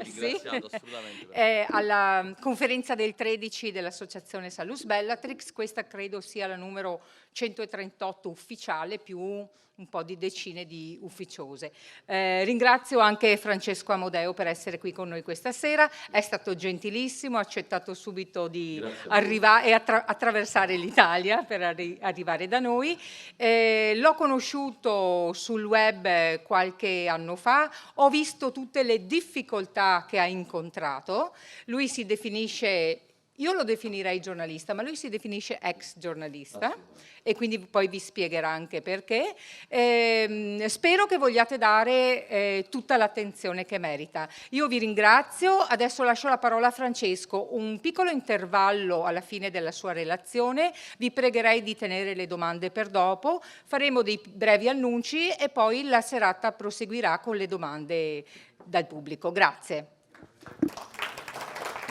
ringraziato assolutamente. Alla conferenza del 13 dell'Associazione Salus Bellatrix. Questa credo sia la numero 138 ufficiale, più un po' di decine di ufficiose. Ringrazio anche Francesco Amodeo per essere qui con noi questa sera, è stato gentilissimo, ha accettato subito di arrivare e attraversare l'Italia per arrivare da noi. L'ho conosciuto sul web qualche anno fa, ho visto tutte le difficoltà che ha incontrato. Lui si definisce, io lo definirei giornalista, ma lui si definisce ex giornalista e quindi poi vi spiegherà anche perché. Spero che vogliate dare tutta l'attenzione che merita. Io vi ringrazio, adesso lascio la parola a Francesco, un piccolo intervallo alla fine della sua relazione, vi pregherei di tenere le domande per dopo, faremo dei brevi annunci e poi la serata proseguirà con le domande dal pubblico. Grazie.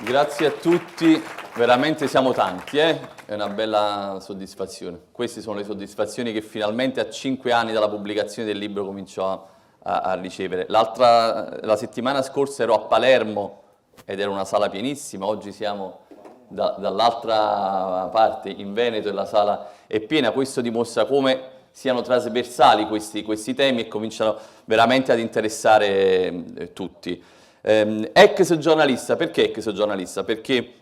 Grazie a tutti, veramente siamo tanti, è una bella soddisfazione. Queste sono le soddisfazioni che finalmente a 5 anni dalla pubblicazione del libro comincio a ricevere. La settimana scorsa ero a Palermo ed era una sala pienissima, oggi siamo dall'altra parte in Veneto e la sala è piena. Questo dimostra come siano trasversali questi temi e cominciano veramente ad interessare tutti. Ex giornalista, perché ex giornalista? Perché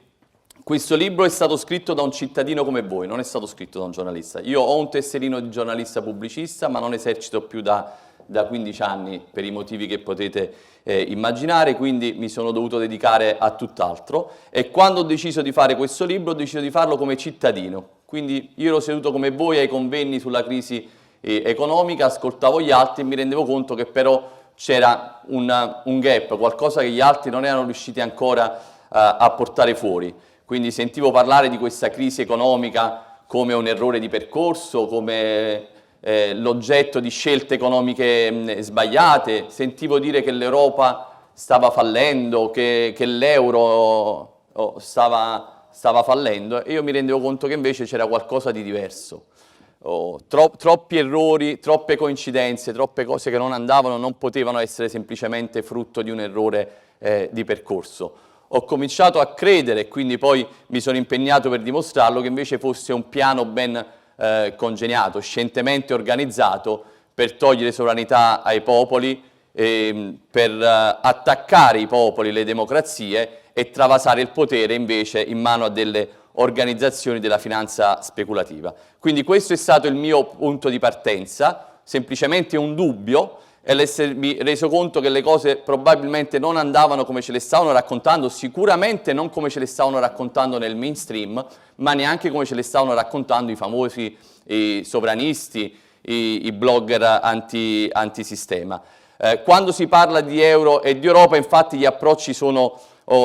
questo libro è stato scritto da un cittadino come voi, non è stato scritto da un giornalista. Io ho un tesserino di giornalista pubblicista, ma non esercito più da 15 anni per i motivi che potete immaginare, quindi mi sono dovuto dedicare a tutt'altro e quando ho deciso di fare questo libro ho deciso di farlo come cittadino. Quindi io ero seduto come voi ai convegni sulla crisi economica, ascoltavo gli altri e mi rendevo conto che però c'era un gap, qualcosa che gli altri non erano riusciti ancora a portare fuori. Quindi sentivo parlare di questa crisi economica come un errore di percorso, come l'oggetto di scelte economiche sbagliate, sentivo dire che l'Europa stava fallendo, che l'euro stava fallendo e io mi rendevo conto che invece c'era qualcosa di diverso. Troppi errori, troppe coincidenze, troppe cose che non andavano, non potevano essere semplicemente frutto di un errore di percorso. Ho cominciato a credere e quindi poi mi sono impegnato per dimostrarlo che invece fosse un piano ben congegnato, scientemente organizzato per togliere sovranità ai popoli, per attaccare i popoli, le democrazie e travasare il potere invece in mano a delle organizzazioni della finanza speculativa. Quindi questo è stato il mio punto di partenza, semplicemente un dubbio e l'essermi reso conto che le cose probabilmente non andavano come ce le stavano raccontando, sicuramente non come ce le stavano raccontando nel mainstream, ma neanche come ce le stavano raccontando i famosi sovranisti, i blogger antisistema. Quando si parla di euro e di Europa, infatti, gli approcci sono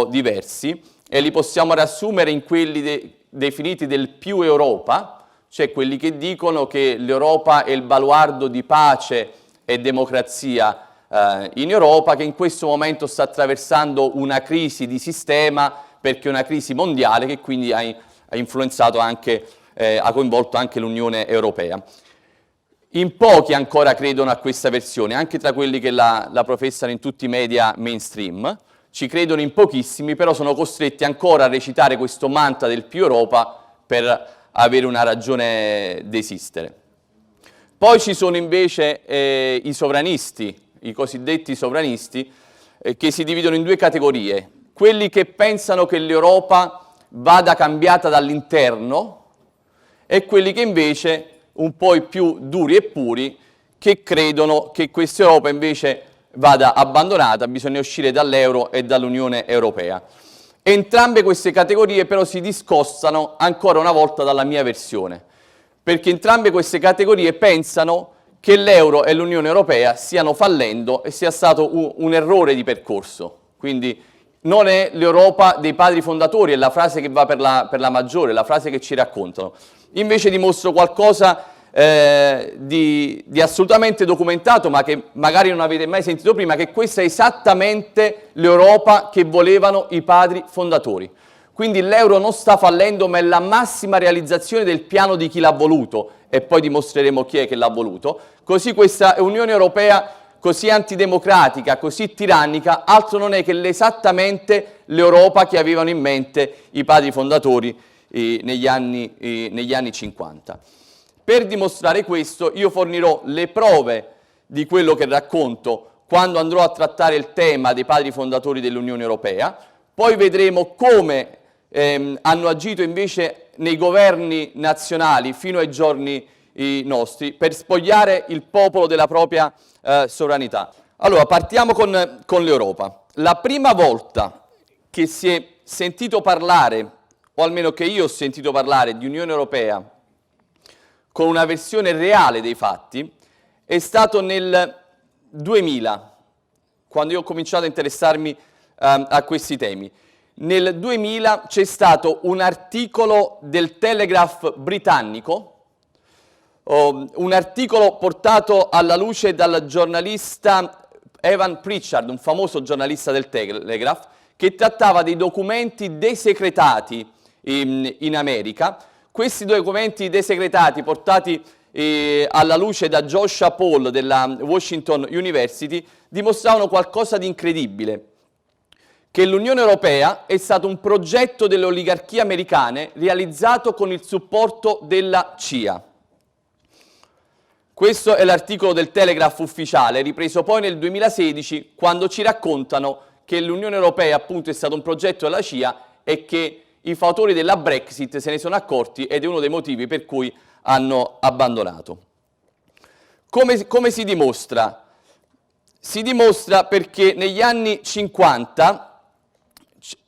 diversi e li possiamo riassumere in quelli definiti del più Europa, cioè quelli che dicono che l'Europa è il baluardo di pace e democrazia in Europa, che in questo momento sta attraversando una crisi di sistema perché è una crisi mondiale che quindi ha influenzato anche, ha coinvolto anche l'Unione Europea. In pochi ancora credono a questa versione, anche tra quelli che la professano in tutti i media mainstream. Ci credono in pochissimi, però sono costretti ancora a recitare questo mantra del più Europa per avere una ragione d'esistere. Poi ci sono invece i sovranisti, i cosiddetti sovranisti, che si dividono in due categorie. Quelli che pensano che l'Europa vada cambiata dall'interno e quelli che invece, un po' i più duri e puri, che credono che questa Europa invece vada abbandonata, bisogna uscire dall'euro e dall'Unione Europea. Entrambe queste categorie però si discostano ancora una volta dalla mia versione, perché entrambe queste categorie pensano che l'euro e l'Unione Europea stiano fallendo e sia stato un errore di percorso. Quindi non è l'Europa dei padri fondatori, è la frase che va per la maggiore, la frase che ci raccontano. Invece dimostro qualcosa di assolutamente documentato, ma che magari non avete mai sentito prima, che questa è esattamente l'Europa che volevano i padri fondatori. Quindi l'euro non sta fallendo, ma è la massima realizzazione del piano di chi l'ha voluto, e poi dimostreremo chi è che l'ha voluto. Così questa Unione Europea così antidemocratica, così tirannica, altro non è che esattamente l'Europa che avevano in mente i padri fondatori negli anni 50. Per dimostrare questo io fornirò le prove di quello che racconto quando andrò a trattare il tema dei padri fondatori dell'Unione Europea, poi vedremo come hanno agito invece nei governi nazionali fino ai giorni nostri per spogliare il popolo della propria sovranità. Allora, partiamo con l'Europa. La prima volta che si è sentito parlare, o almeno che io ho sentito parlare di Unione Europea con una versione reale dei fatti, è stato nel 2000, quando io ho cominciato a interessarmi a questi temi. Nel 2000 c'è stato un articolo del Telegraph britannico, un articolo portato alla luce dal giornalista Evan Pritchard, un famoso giornalista del Telegraph, che trattava dei documenti desecretati in America. Questi documenti desecretati portati alla luce da Joshua Paul della Washington University dimostravano qualcosa di incredibile, che l'Unione Europea è stato un progetto delle oligarchie americane realizzato con il supporto della CIA. Questo è l'articolo del Telegraph ufficiale, ripreso poi nel 2016, quando ci raccontano che l'Unione Europea appunto è stato un progetto della CIA e che i fautori della Brexit se ne sono accorti ed è uno dei motivi per cui hanno abbandonato. Come si dimostra? Si dimostra perché negli anni 50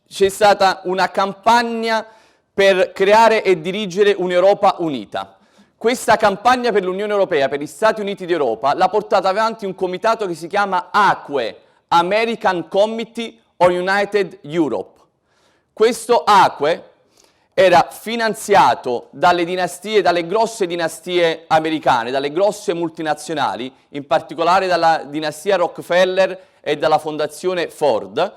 c'è stata una campagna per creare e dirigere un'Europa unita. Questa campagna per l'Unione Europea, per gli Stati Uniti d'Europa, l'ha portata avanti un comitato che si chiama ACUE, American Committee on United Europe. Questo ACUE era finanziato dalle dinastie, dalle grosse dinastie americane, dalle grosse multinazionali, in particolare dalla dinastia Rockefeller e dalla fondazione Ford.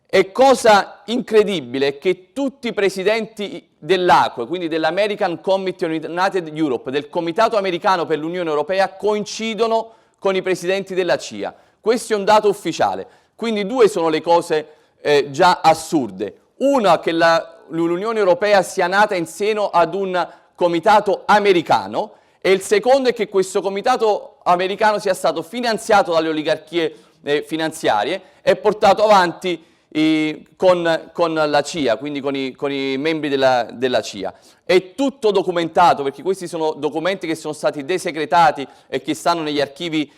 E cosa incredibile è che tutti i presidenti dell'ACUE, quindi dell'American Committee on United Europe, del Comitato Americano per l'Unione Europea, coincidono con i presidenti della CIA. Questo è un dato ufficiale. Quindi due sono le cose già assurde. Una, che l'Unione Europea sia nata in seno ad un comitato americano, e il secondo è che questo comitato americano sia stato finanziato dalle oligarchie finanziarie e portato avanti con la CIA, quindi con i membri della CIA. È tutto documentato, perché questi sono documenti che sono stati desecretati e che stanno negli archivi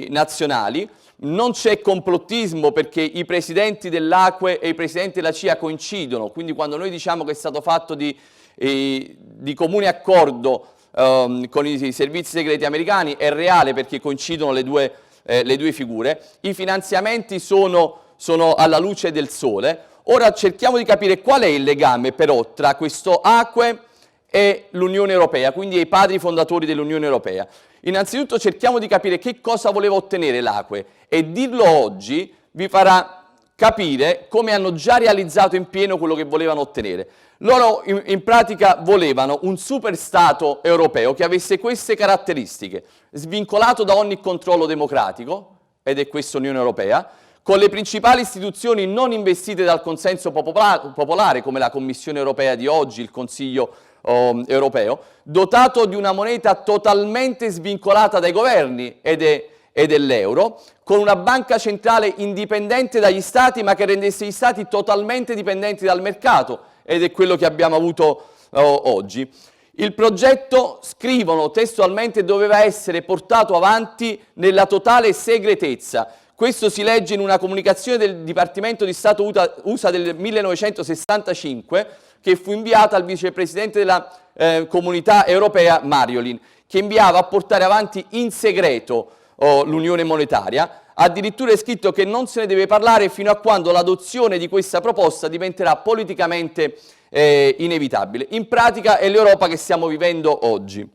nazionali. Non c'è complottismo, perché i presidenti dell'ACUE e i presidenti della CIA coincidono, quindi quando noi diciamo che è stato fatto di comune accordo con i servizi segreti americani è reale, perché coincidono le due figure. I finanziamenti sono alla luce del sole. Ora cerchiamo di capire qual è il legame però tra questo ACUE e l'Unione Europea, quindi i padri fondatori dell'Unione Europea. Innanzitutto cerchiamo di capire che cosa voleva ottenere l'ACUE, e dirlo oggi vi farà capire come hanno già realizzato in pieno quello che volevano ottenere. Loro in pratica volevano un superstato europeo che avesse queste caratteristiche: svincolato da ogni controllo democratico, ed è questa Unione Europea, con le principali istituzioni non investite dal consenso popolare, come la Commissione Europea di oggi, il Consiglio europeo, dotato di una moneta totalmente svincolata dai governi ed è l'euro, con una banca centrale indipendente dagli stati, ma che rendesse gli stati totalmente dipendenti dal mercato, ed è quello che abbiamo avuto oggi. Il progetto, scrivono testualmente, doveva essere portato avanti nella totale segretezza. Questo si legge in una comunicazione del Dipartimento di Stato USA del 1965, che fu inviata al vicepresidente della Comunità Europea Mariolin, che inviava a portare avanti in segreto l'unione monetaria. Addirittura è scritto che non se ne deve parlare fino a quando l'adozione di questa proposta diventerà politicamente inevitabile. In pratica è l'Europa che stiamo vivendo oggi.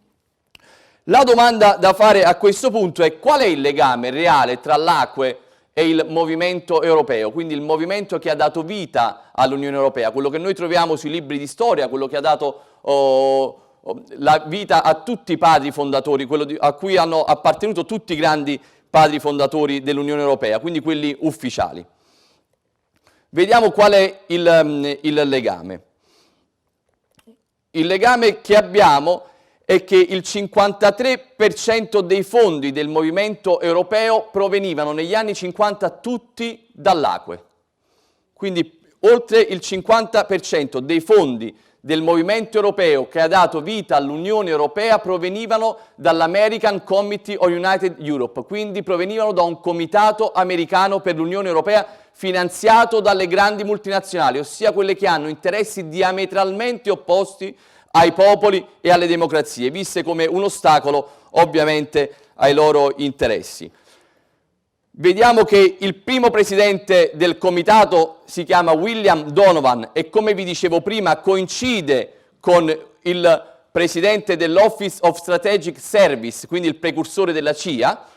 La domanda da fare a questo punto è: qual è il legame reale tra l'ACUE e il movimento europeo, quindi il movimento che ha dato vita all'Unione Europea, quello che noi troviamo sui libri di storia, quello che ha dato la vita a tutti i padri fondatori, a cui hanno appartenuto tutti i grandi padri fondatori dell'Unione Europea, quindi quelli ufficiali. Vediamo qual è il legame. Il legame che abbiamo è che il 53% dei fondi del movimento europeo provenivano negli anni 50 tutti dall'acque. Quindi oltre il 50% dei fondi del movimento europeo che ha dato vita all'Unione Europea provenivano dall'American Committee of United Europe, quindi provenivano da un comitato americano per l'Unione Europea finanziato dalle grandi multinazionali, ossia quelle che hanno interessi diametralmente opposti ai popoli e alle democrazie, viste come un ostacolo ovviamente ai loro interessi. Vediamo che il primo presidente del comitato si chiama William Donovan e, come vi dicevo prima, coincide con il presidente dell'Office of Strategic Service, quindi il precursore della CIA.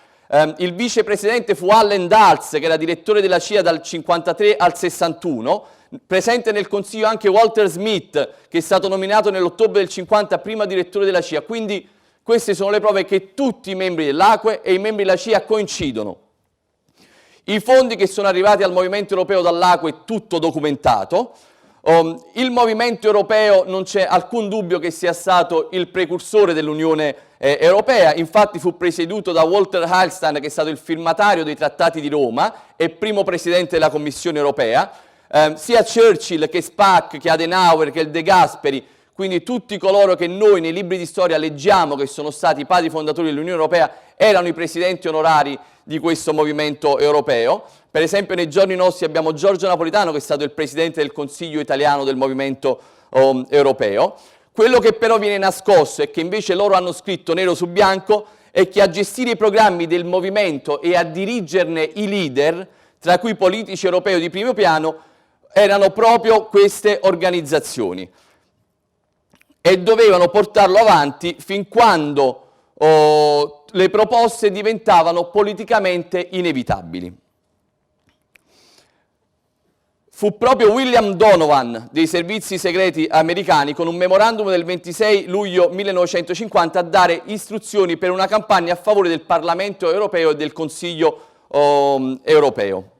Il vicepresidente fu Allen Dulles, che era direttore della CIA dal 53 al 61. Presente nel Consiglio anche Walter Smith, che è stato nominato nell'ottobre del 50 primo direttore della CIA. Quindi queste sono le prove che tutti i membri dell'ACE e i membri della CIA coincidono. I fondi che sono arrivati al Movimento Europeo dall'ACE è tutto documentato. Il Movimento Europeo non c'è alcun dubbio che sia stato il precursore dell'Unione Europea, infatti fu presieduto da Walter Hallstein, che è stato il firmatario dei Trattati di Roma e primo presidente della Commissione Europea. Sia Churchill che Spaak, che Adenauer, che il De Gasperi, quindi tutti coloro che noi nei libri di storia leggiamo che sono stati i padri fondatori dell'Unione Europea erano i presidenti onorari di questo movimento europeo. Per esempio nei giorni nostri abbiamo Giorgio Napolitano, che è stato il presidente del Consiglio italiano del movimento europeo. Quello che però viene nascosto e che invece loro hanno scritto nero su bianco è che a gestire i programmi del movimento e a dirigerne i leader, tra cui politici europei di primo piano, erano proprio queste organizzazioni e dovevano portarlo avanti fin quando le proposte diventavano politicamente inevitabili. Fu proprio William Donovan dei servizi segreti americani, con un memorandum del 26 luglio 1950, a dare istruzioni per una campagna a favore del Parlamento europeo e del Consiglio europeo.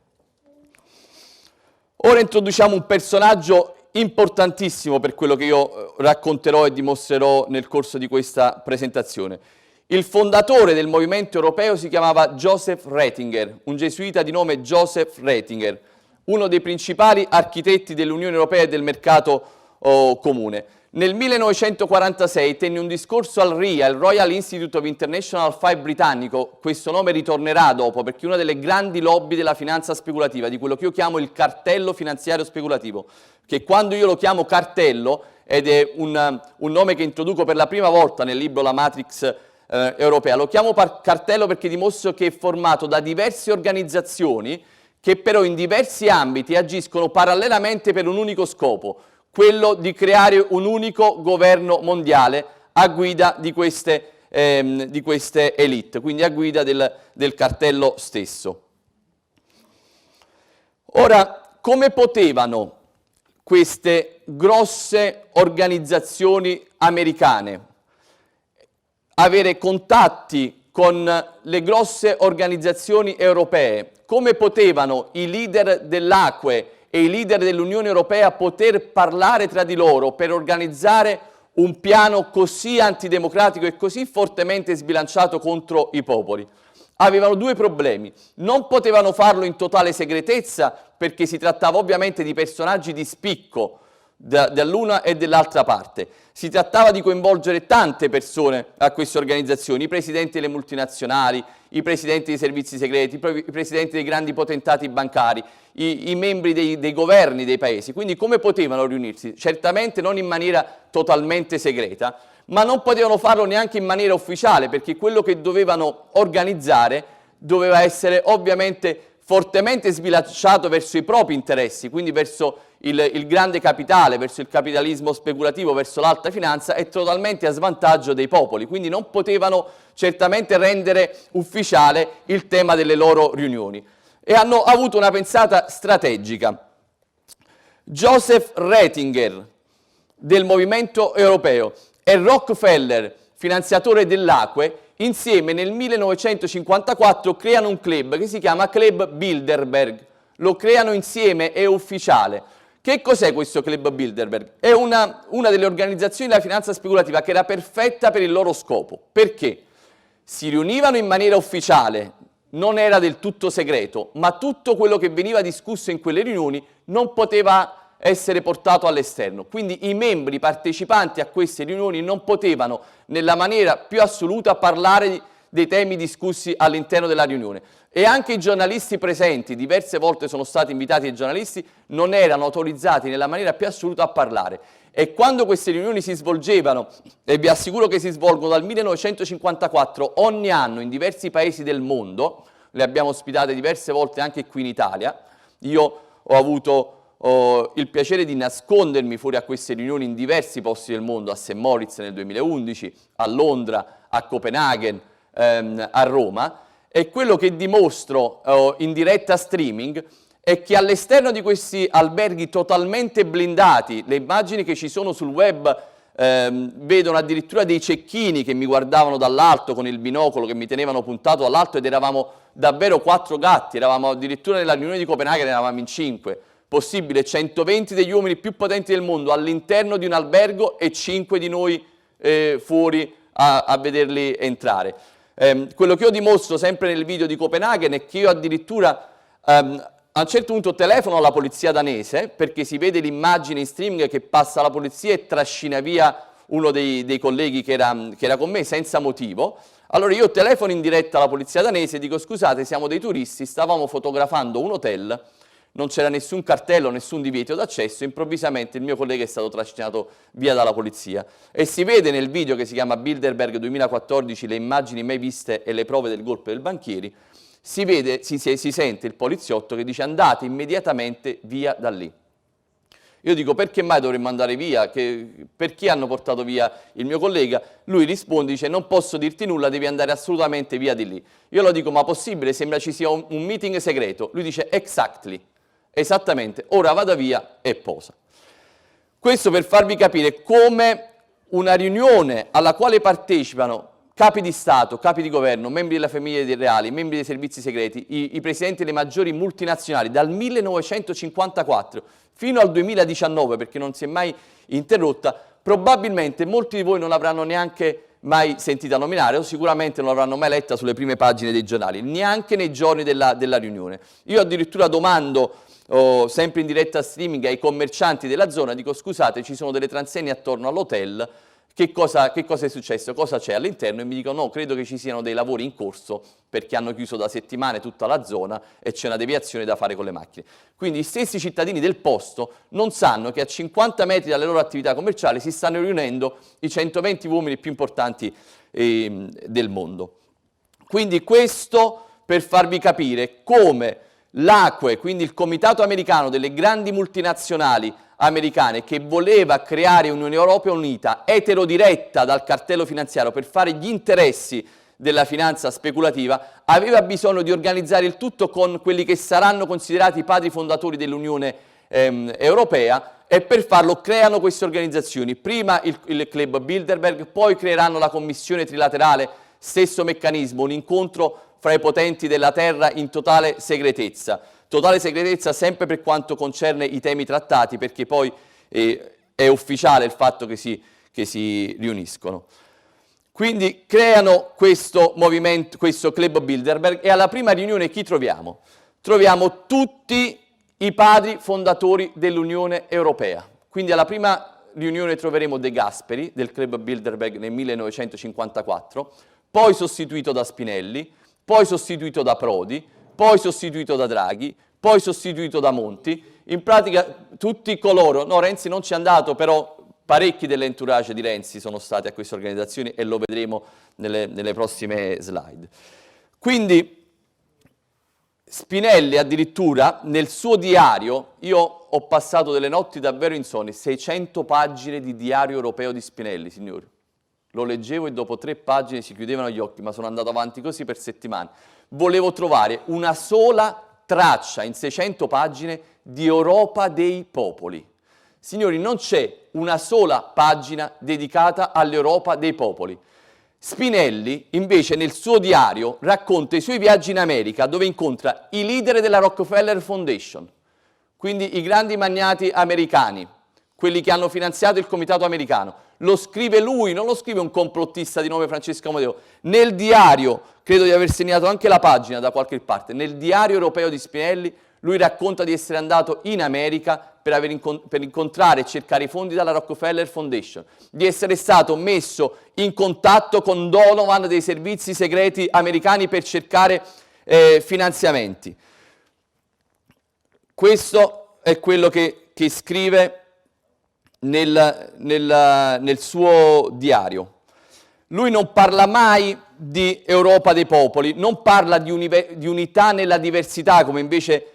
Ora introduciamo un personaggio importantissimo per quello che io racconterò e dimostrerò nel corso di questa presentazione. Il fondatore del movimento europeo si chiamava Joseph Ratzinger, un gesuita di nome Joseph Ratzinger, uno dei principali architetti dell'Unione Europea e del mercato comune. Nel 1946 tenne un discorso al RIA, il Royal Institute of International Affairs britannico. Questo nome ritornerà dopo, perché è una delle grandi lobby della finanza speculativa, di quello che io chiamo il cartello finanziario speculativo, che quando io lo chiamo cartello, ed è un nome che introduco per la prima volta nel libro La Matrix europea, lo chiamo cartello perché dimostro che è formato da diverse organizzazioni che però in diversi ambiti agiscono parallelamente per un unico scopo, quello di creare un unico governo mondiale a guida di queste elite, quindi a guida del cartello stesso. Ora, come potevano queste grosse organizzazioni americane avere contatti con le grosse organizzazioni europee? Come potevano i leader dell'ACE e i leader dell'Unione Europea poter parlare tra di loro per organizzare un piano così antidemocratico e così fortemente sbilanciato contro i popoli? Avevano due problemi: non potevano farlo in totale segretezza, perché si trattava ovviamente di personaggi di spicco dall'una e dell'altra parte. Si trattava di coinvolgere tante persone a queste organizzazioni, i presidenti delle multinazionali, i presidenti dei servizi segreti, i presidenti dei grandi potentati bancari, i membri dei governi dei paesi. Quindi come potevano riunirsi? Certamente non in maniera totalmente segreta, ma non potevano farlo neanche in maniera ufficiale, perché quello che dovevano organizzare doveva essere ovviamente fortemente sbilanciato verso i propri interessi, quindi verso il grande capitale, verso il capitalismo speculativo, verso l'alta finanza, e totalmente a svantaggio dei popoli. Quindi non potevano certamente rendere ufficiale il tema delle loro riunioni. E hanno avuto una pensata strategica. Joseph Ratzinger del movimento europeo e Rockefeller, finanziatore dell'ACE, insieme nel 1954 creano un club che si chiama Club Bilderberg. Lo creano insieme, è ufficiale. Che cos'è questo Club Bilderberg? È una delle organizzazioni della finanza speculativa che era perfetta per il loro scopo. Perché? Si riunivano in maniera ufficiale, non era del tutto segreto, ma tutto quello che veniva discusso in quelle riunioni non poteva essere portato all'esterno. Quindi i membri partecipanti a queste riunioni non potevano nella maniera più assoluta parlare dei temi discussi all'interno della riunione. E anche i giornalisti presenti, diverse volte sono stati invitati i giornalisti, non erano autorizzati nella maniera più assoluta a parlare. E quando queste riunioni si svolgevano, e vi assicuro che si svolgono dal 1954 ogni anno in diversi paesi del mondo, le abbiamo ospitate diverse volte anche qui in Italia, io ho avuto il piacere di nascondermi fuori a queste riunioni in diversi posti del mondo, a St. Moritz nel 2011, a Londra, a Copenaghen, a Roma, e quello che dimostro in diretta streaming è che all'esterno di questi alberghi totalmente blindati, le immagini che ci sono sul web vedono addirittura dei cecchini che mi guardavano dall'alto con il binocolo, che mi tenevano puntato dall'alto, ed eravamo davvero 4 gatti, eravamo addirittura nella riunione di Copenaghen, eravamo in 5. Possibile 120 degli uomini più potenti del mondo all'interno di un albergo e 5 di noi fuori a vederli entrare. Quello che io dimostro sempre nel video di Copenaghen è che io addirittura a un certo punto telefono alla polizia danese, perché si vede l'immagine in streaming che passa la polizia e trascina via uno dei colleghi che era con me senza motivo. Allora io telefono in diretta alla polizia danese e dico: scusate, siamo dei turisti, stavamo fotografando un hotel, non c'era nessun cartello, nessun divieto d'accesso, improvvisamente il mio collega è stato trascinato via dalla polizia. E si vede nel video che si chiama Bilderberg 2014, le immagini mai viste e le prove del golpe del banchieri, si vede, si sente il poliziotto che dice: andate immediatamente via da lì. Io dico: perché mai dovremmo andare via? Perché hanno portato via il mio collega? Lui risponde, dice: non posso dirti nulla, devi andare assolutamente via di lì. Io lo dico: ma possibile? Sembra ci sia un meeting segreto. Lui dice: exactly. Esattamente, ora vada via e posa. Questo per farvi capire come una riunione alla quale partecipano capi di Stato, capi di governo, membri della famiglia reali, membri dei servizi segreti, i presidenti delle maggiori multinazionali, dal 1954 fino al 2019, perché non si è mai interrotta, probabilmente molti di voi non l'avranno neanche mai sentita nominare, o sicuramente non l'avranno mai letta sulle prime pagine dei giornali, neanche nei giorni della riunione. Io addirittura domando, sempre in diretta streaming, ai commercianti della zona, dico: scusate, ci sono delle transegne attorno all'hotel, che cosa è successo, cosa c'è all'interno? E mi dicono: no, credo che ci siano dei lavori in corso, perché hanno chiuso da settimane tutta la zona e c'è una deviazione da fare con le macchine. Quindi i stessi cittadini del posto non sanno che a 50 metri dalle loro attività commerciali si stanno riunendo i 120 uomini più importanti del mondo. Quindi questo per farvi capire come l'ACWE, quindi il Comitato Americano delle grandi multinazionali americane, che voleva creare un'Unione Europea unita, eterodiretta dal cartello finanziario per fare gli interessi della finanza speculativa, aveva bisogno di organizzare il tutto con quelli che saranno considerati i padri fondatori dell'Unione Europea, e per farlo creano queste organizzazioni. Prima il Club Bilderberg, poi creeranno la Commissione Trilaterale, stesso meccanismo, un incontro fra i potenti della terra in totale segretezza sempre per quanto concerne i temi trattati, perché poi è ufficiale il fatto che si riuniscono. Quindi creano questo movimento, questo Club Bilderberg, e alla prima riunione chi troviamo? Troviamo tutti i padri fondatori dell'Unione Europea. Quindi alla prima riunione troveremo De Gasperi del Club Bilderberg nel 1954, poi sostituito da Spinelli, poi sostituito da Prodi, poi sostituito da Draghi, poi sostituito da Monti. In pratica tutti coloro, no, Renzi non ci è andato, però parecchi dell'entourage di Renzi sono stati a queste organizzazioni e lo vedremo nelle prossime slide. Quindi Spinelli addirittura nel suo diario, io ho passato delle notti davvero insonni, 600 pagine di diario europeo di Spinelli, signori. Lo leggevo e dopo 3 pagine si chiudevano gli occhi, ma sono andato avanti così per settimane. Volevo trovare una sola traccia in 600 pagine di Europa dei popoli. Signori, non c'è una sola pagina dedicata all'Europa dei popoli. Spinelli, invece, nel suo diario racconta i suoi viaggi in America, dove incontra i leader della Rockefeller Foundation, quindi i grandi magnati americani, quelli che hanno finanziato il comitato americano. Lo scrive lui, non lo scrive un complottista di nome Francesco Amodeo. Nel diario, credo di aver segnato anche la pagina da qualche parte, nel diario europeo di Spinelli, lui racconta di essere andato in America per incontrare e cercare i fondi dalla Rockefeller Foundation, di essere stato messo in contatto con Donovan dei servizi segreti americani per cercare finanziamenti. Questo è quello che scrive nel suo diario. Lui non parla mai di Europa dei popoli, non parla di unità nella diversità, come invece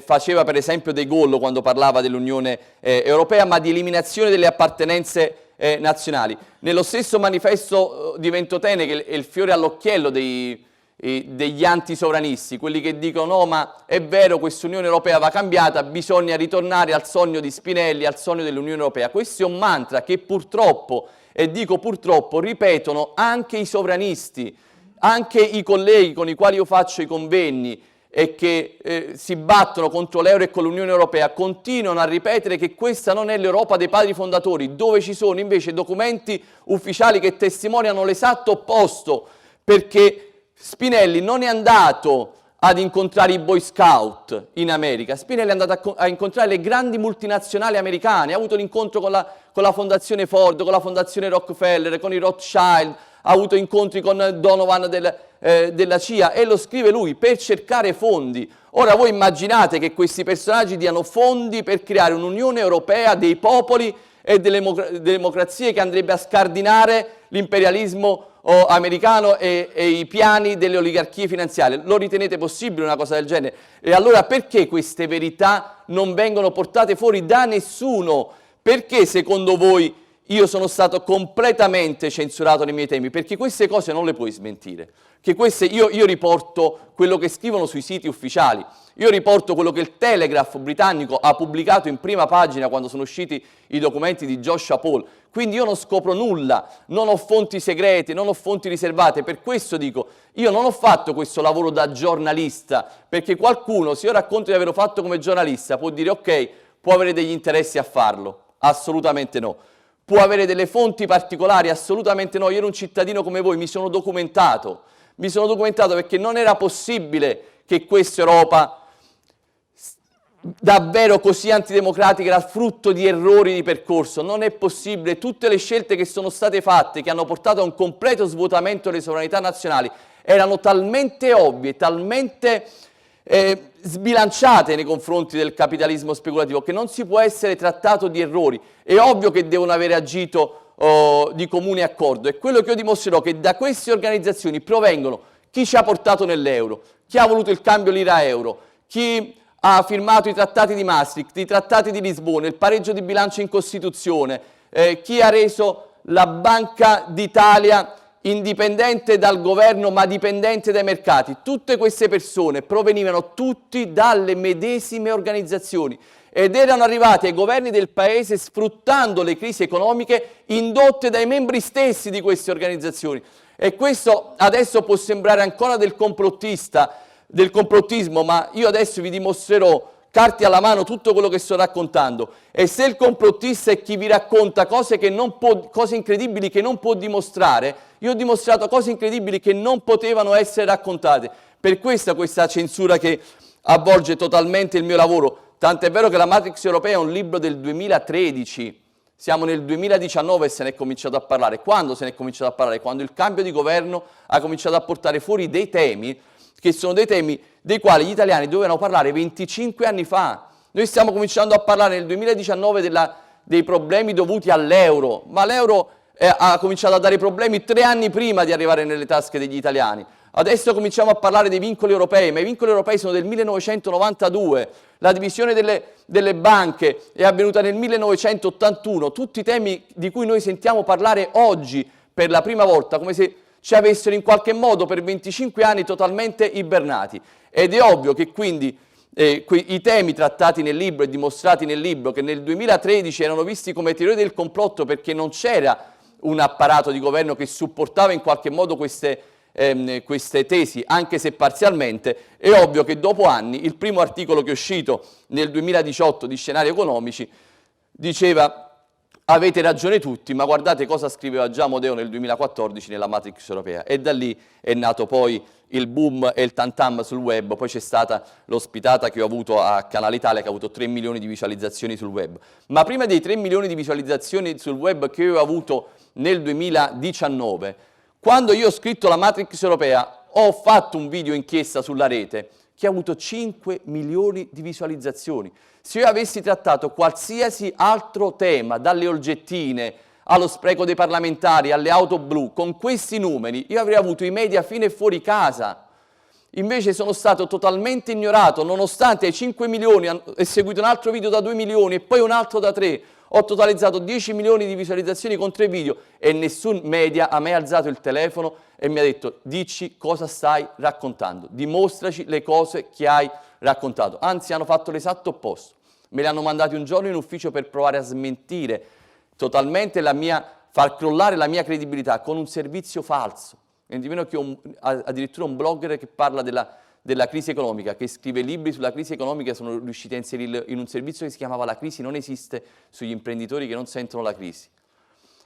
faceva per esempio De Gaulle quando parlava dell'Unione Europea, ma di eliminazione delle appartenenze nazionali. Nello stesso manifesto di Ventotene, che è il fiore all'occhiello degli antisovranisti, quelli che dicono no, ma è vero, questa Unione Europea va cambiata, bisogna ritornare al sogno di Spinelli, al sogno dell'Unione Europea. Questo è un mantra che purtroppo, e dico purtroppo, ripetono anche i sovranisti, anche i colleghi con i quali io faccio i convegni e che si battono contro l'euro e con l'Unione Europea, continuano a ripetere che questa non è l'Europa dei padri fondatori, dove ci sono invece documenti ufficiali che testimoniano l'esatto opposto, perché Spinelli non è andato ad incontrare i Boy Scout in America, Spinelli è andato a incontrare le grandi multinazionali americane, ha avuto l'incontro con la fondazione Ford, con la fondazione Rockefeller, con i Rothschild, ha avuto incontri con Donovan della CIA, e lo scrive lui, per cercare fondi. Ora voi immaginate che questi personaggi diano fondi per creare un'Unione Europea dei popoli e delle democrazie che andrebbe a scardinare l'imperialismo americano e i piani delle oligarchie finanziarie. Lo ritenete possibile una cosa del genere? E allora perché queste verità non vengono portate fuori da nessuno? Perché secondo voi io sono stato completamente censurato nei miei temi? Perché queste cose non le puoi smentire. Che io riporto quello che scrivono sui siti ufficiali, io riporto quello che il Telegraph britannico ha pubblicato in prima pagina quando sono usciti i documenti di Joshua Paul. Quindi io non scopro nulla, non ho fonti segrete, non ho fonti riservate. Per questo dico, io non ho fatto questo lavoro da giornalista, perché qualcuno, se io racconto di averlo fatto come giornalista, può dire ok, può avere degli interessi a farlo. Assolutamente no. Può avere delle fonti particolari? Assolutamente no. Io ero un cittadino come voi, mi sono documentato perché non era possibile che questa Europa davvero così antidemocratica era frutto di errori di percorso. Non è possibile. Tutte le scelte che sono state fatte, che hanno portato a un completo svuotamento delle sovranità nazionali, erano talmente ovvie, talmente sbilanciate nei confronti del capitalismo speculativo, che non si può essere trattato di errori. È ovvio che devono aver agito di comune accordo, e quello che io dimostrerò che da queste organizzazioni provengono chi ci ha portato nell'euro, chi ha voluto il cambio lira-euro, chi ha firmato i trattati di Maastricht, i trattati di Lisbona, il pareggio di bilancio in Costituzione, chi ha reso la Banca d'Italia indipendente dal governo ma dipendente dai mercati. Tutte queste persone provenivano tutti dalle medesime organizzazioni ed erano arrivati ai governi del paese sfruttando le crisi economiche indotte dai membri stessi di queste organizzazioni. E questo adesso può sembrare ancora del complottismo, ma io adesso vi dimostrerò, carte alla mano, tutto quello che sto raccontando. E se il complottista è chi vi racconta cose incredibili che non può dimostrare, io ho dimostrato cose incredibili che non potevano essere raccontate. Per questa censura che avvolge totalmente il mio lavoro. Tant'è vero che la Matrix Europea è un libro del 2013, siamo nel 2019 e se ne è cominciato a parlare. Quando se ne è cominciato a parlare? Quando il cambio di governo ha cominciato a portare fuori dei temi che sono dei temi dei quali gli italiani dovevano parlare 25 anni fa. Noi stiamo cominciando a parlare nel 2019 dei problemi dovuti all'euro, ma l'euro ha cominciato a dare problemi 3 anni prima di arrivare nelle tasche degli italiani. Adesso cominciamo a parlare dei vincoli europei, ma i vincoli europei sono del 1992, la divisione delle banche è avvenuta nel 1981, tutti temi di cui noi sentiamo parlare oggi per la prima volta, come se ci avessero in qualche modo per 25 anni totalmente ibernati. Ed è ovvio che quindi i temi trattati nel libro e dimostrati nel libro, che nel 2013 erano visti come teorie del complotto perché non c'era un apparato di governo che supportava in qualche modo queste tesi, anche se parzialmente. È ovvio che dopo anni il primo articolo che è uscito nel 2018 di Scenari Economici diceva: avete ragione tutti, ma guardate cosa scriveva già Amodeo nel 2014 nella Matrix europea. E da lì è nato poi il boom e il tantam sul web. Poi c'è stata l'ospitata che ho avuto a Canale Italia, che ha avuto 3 milioni di visualizzazioni sul web. Ma prima dei 3 milioni di visualizzazioni sul web che io ho avuto nel 2019, quando io ho scritto la Matrix europea, ho fatto un video inchiesta sulla rete che ha avuto 5 milioni di visualizzazioni. Se io avessi trattato qualsiasi altro tema, dalle olgettine allo spreco dei parlamentari, alle auto blu, con questi numeri, io avrei avuto i media fino e fuori casa. Invece sono stato totalmente ignorato, nonostante ai 5 milioni è seguito un altro video da 2 milioni e poi un altro da 3. Ho totalizzato 10 milioni di visualizzazioni con 3 video e nessun media ha mai alzato il telefono e mi ha detto: dici cosa stai raccontando, dimostraci le cose che hai raccontato. Anzi, hanno fatto l'esatto opposto. Me li hanno mandati un giorno in ufficio per provare a smentire totalmente far crollare la mia credibilità con un servizio falso. E di meno che addirittura un blogger che parla della crisi economica, che scrive libri sulla crisi economica, sono riusciti a inserirlo in un servizio che si chiamava La crisi non esiste, sugli imprenditori che non sentono la crisi.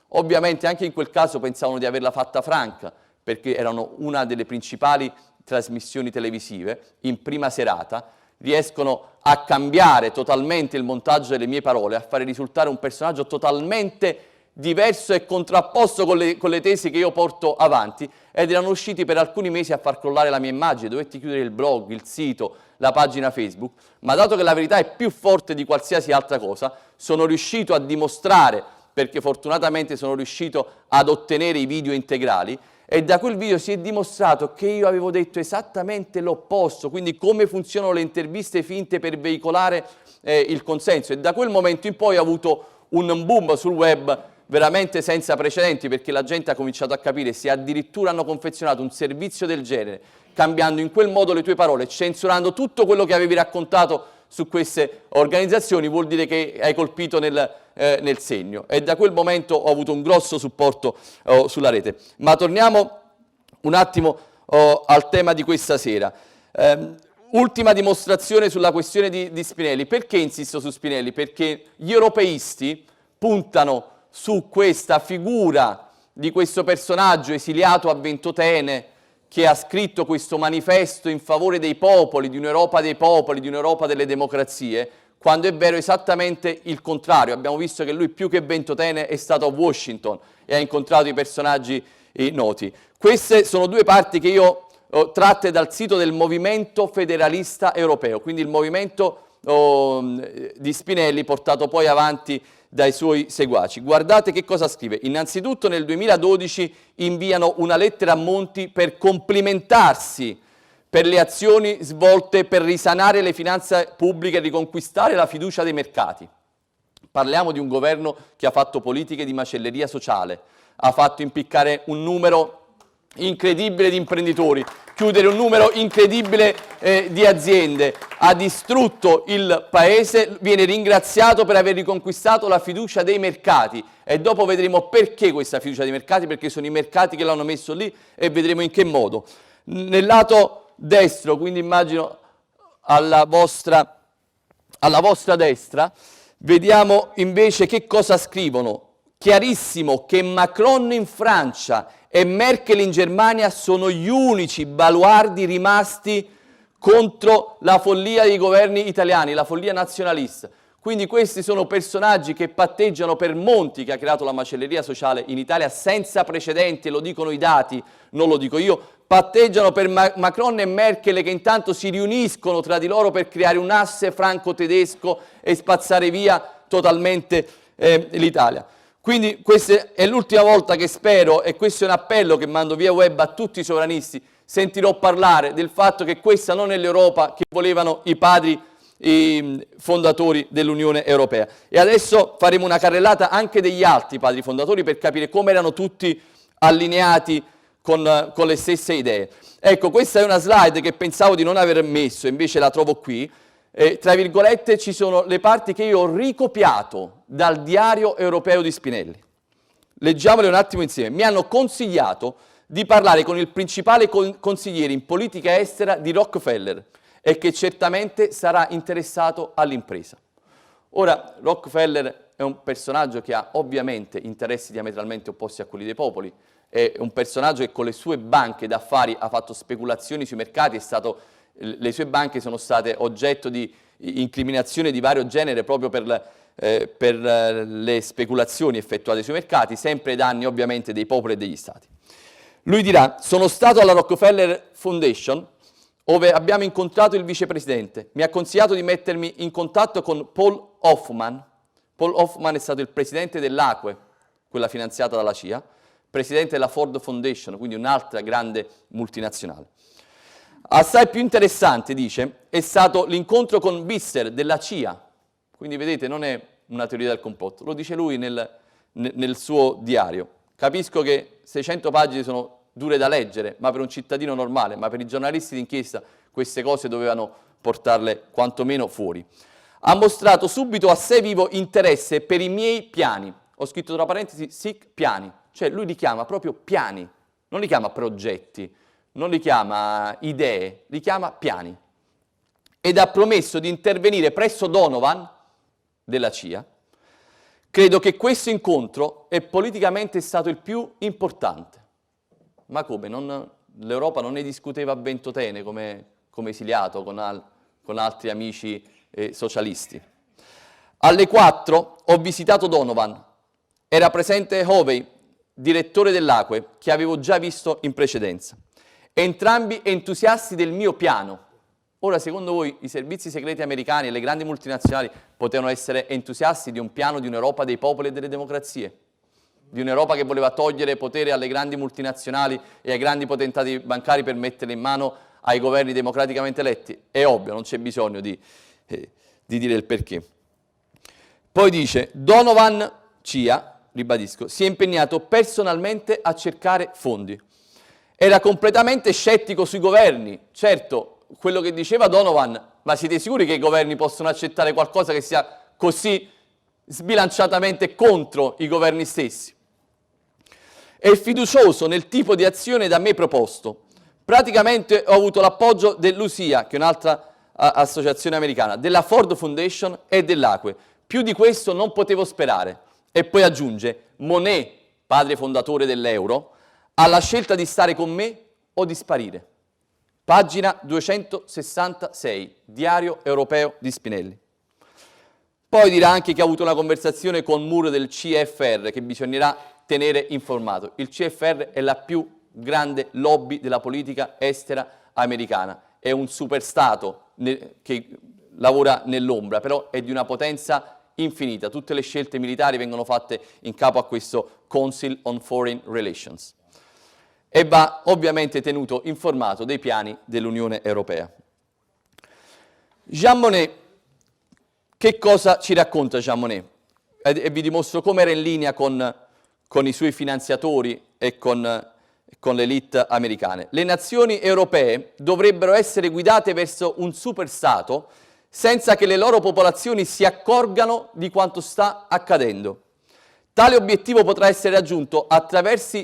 Ovviamente anche in quel caso pensavano di averla fatta franca, perché erano una delle principali trasmissioni televisive, in prima serata, riescono a cambiare totalmente il montaggio delle mie parole, a fare risultare un personaggio totalmente diverso e contrapposto con le tesi che io porto avanti, ed erano usciti per alcuni mesi a far crollare la mia immagine. Dovetti chiudere il blog, il sito, la pagina Facebook, ma dato che la verità è più forte di qualsiasi altra cosa, sono riuscito a dimostrare, perché fortunatamente sono riuscito ad ottenere i video integrali, e da quel video si è dimostrato che io avevo detto esattamente l'opposto, quindi come funzionano le interviste finte per veicolare il consenso, e da quel momento in poi ho avuto un boom sul web veramente senza precedenti, perché la gente ha cominciato a capire: se addirittura hanno confezionato un servizio del genere, cambiando in quel modo le tue parole, censurando tutto quello che avevi raccontato su queste organizzazioni, vuol dire che hai colpito nel segno. E da quel momento ho avuto un grosso supporto sulla rete. Ma torniamo un attimo al tema di questa sera. Ultima dimostrazione sulla questione di Spinelli. Perché insisto su Spinelli? Perché gli europeisti puntano su questa figura di questo personaggio esiliato a Ventotene, che ha scritto questo manifesto in favore dei popoli, di un'Europa dei popoli, di un'Europa delle democrazie, quando è vero esattamente il contrario. Abbiamo visto che lui, più che Ventotene, è stato a Washington e ha incontrato i personaggi noti. Queste sono due parti che io tratte dal sito del Movimento Federalista Europeo, quindi il movimento di Spinelli portato poi avanti dai suoi seguaci. Guardate che cosa scrive. Innanzitutto nel 2012 inviano una lettera a Monti per complimentarsi per le azioni svolte per risanare le finanze pubbliche e riconquistare la fiducia dei mercati. Parliamo di un governo che ha fatto politiche di macelleria sociale, ha fatto impiccare un numero incredibile di imprenditori, chiudere un numero incredibile di aziende, ha distrutto il paese, viene ringraziato per aver riconquistato la fiducia dei mercati, e dopo vedremo perché questa fiducia dei mercati, perché sono i mercati che l'hanno messo lì, e vedremo in che modo. Nel lato destro, quindi immagino alla vostra destra, vediamo invece che cosa scrivono. Chiarissimo che Macron in Francia e Merkel in Germania sono gli unici baluardi rimasti contro la follia dei governi italiani, la follia nazionalista. Quindi questi sono personaggi che patteggiano per Monti, che ha creato la macelleria sociale in Italia senza precedenti, lo dicono i dati, non lo dico io, patteggiano per Macron e Merkel, che intanto si riuniscono tra di loro per creare un asse franco-tedesco e spazzare via totalmente l'Italia. Quindi questa è l'ultima volta che spero, e questo è un appello che mando via web a tutti i sovranisti, sentirò parlare del fatto che questa non è l'Europa che volevano i padri fondatori dell'Unione Europea. E adesso faremo una carrellata anche degli altri padri fondatori per capire come erano tutti allineati con le stesse idee. Ecco, questa è una slide che pensavo di non aver messo, invece la trovo qui. Tra virgolette ci sono le parti che io ho ricopiato dal diario europeo di Spinelli. Leggiamole un attimo insieme. Mi hanno consigliato di parlare con il principale consigliere in politica estera di Rockefeller e che certamente sarà interessato all'impresa. Ora, Rockefeller è un personaggio che ha ovviamente interessi diametralmente opposti a quelli dei popoli, è un personaggio che con le sue banche d'affari ha fatto speculazioni sui mercati, le sue banche sono state oggetto di incriminazione di vario genere proprio per le speculazioni effettuate sui mercati, sempre ai danni ovviamente dei popoli e degli stati. Lui dirà: sono stato alla Rockefeller Foundation, dove abbiamo incontrato il vicepresidente. Mi ha consigliato di mettermi in contatto con Paul Hoffman. Paul Hoffman è stato il presidente dell'Acque, quella finanziata dalla CIA, presidente della Ford Foundation, quindi un'altra grande multinazionale. Assai più interessante, dice, è stato l'incontro con Visser della CIA. Quindi vedete, non è una teoria del complotto, lo dice lui nel suo diario. Capisco che 600 pagine sono dure da leggere, ma per un cittadino normale, ma per i giornalisti d'inchiesta queste cose dovevano portarle quantomeno fuori. Ha mostrato subito a sé vivo interesse per i miei piani. Ho scritto tra parentesi SIC piani, cioè lui li chiama proprio piani, non li chiama progetti, non li chiama idee, li chiama piani. Ed ha promesso di intervenire presso Donovan della CIA. Credo che questo incontro è politicamente stato il più importante. Ma come? L'Europa non ne discuteva a Ventotene come esiliato con altri amici socialisti. Alle 4 ho visitato Donovan. Era presente Hovey, direttore dell'Acque, che avevo già visto in precedenza. Entrambi entusiasti del mio piano. Ora, secondo voi, i servizi segreti americani e le grandi multinazionali potevano essere entusiasti di un piano di un'Europa dei popoli e delle democrazie? Di un'Europa che voleva togliere potere alle grandi multinazionali e ai grandi potentati bancari per metterle in mano ai governi democraticamente eletti? È ovvio, non c'è bisogno di dire il perché. Poi dice: Donovan CIA, ribadisco, si è impegnato personalmente a cercare fondi. Era completamente scettico sui governi. Certo, quello che diceva Donovan, ma siete sicuri che i governi possono accettare qualcosa che sia così sbilanciatamente contro i governi stessi? È fiducioso nel tipo di azione da me proposto. Praticamente ho avuto l'appoggio dell'USIA, che è un'altra associazione americana, della Ford Foundation e dell'Acque. Più di questo non potevo sperare. E poi aggiunge: Monnet, padre fondatore dell'euro, ha la scelta di stare con me o di sparire. Pagina 266, Diario Europeo di Spinelli. Poi dirà anche che ha avuto una conversazione con Moore del CFR, che bisognerà tenere informato. Il CFR è la più grande lobby della politica estera americana. È un superstato che lavora nell'ombra, però è di una potenza infinita. Tutte le scelte militari vengono fatte in capo a questo Council on Foreign Relations. E va ovviamente tenuto informato dei piani dell'Unione Europea. Jean Monnet, che cosa ci racconta Jean Monnet? E vi dimostro come era in linea con i suoi finanziatori e con le elite americane. Le nazioni europee dovrebbero essere guidate verso un superstato senza che le loro popolazioni si accorgano di quanto sta accadendo. Tale obiettivo potrà essere raggiunto attraverso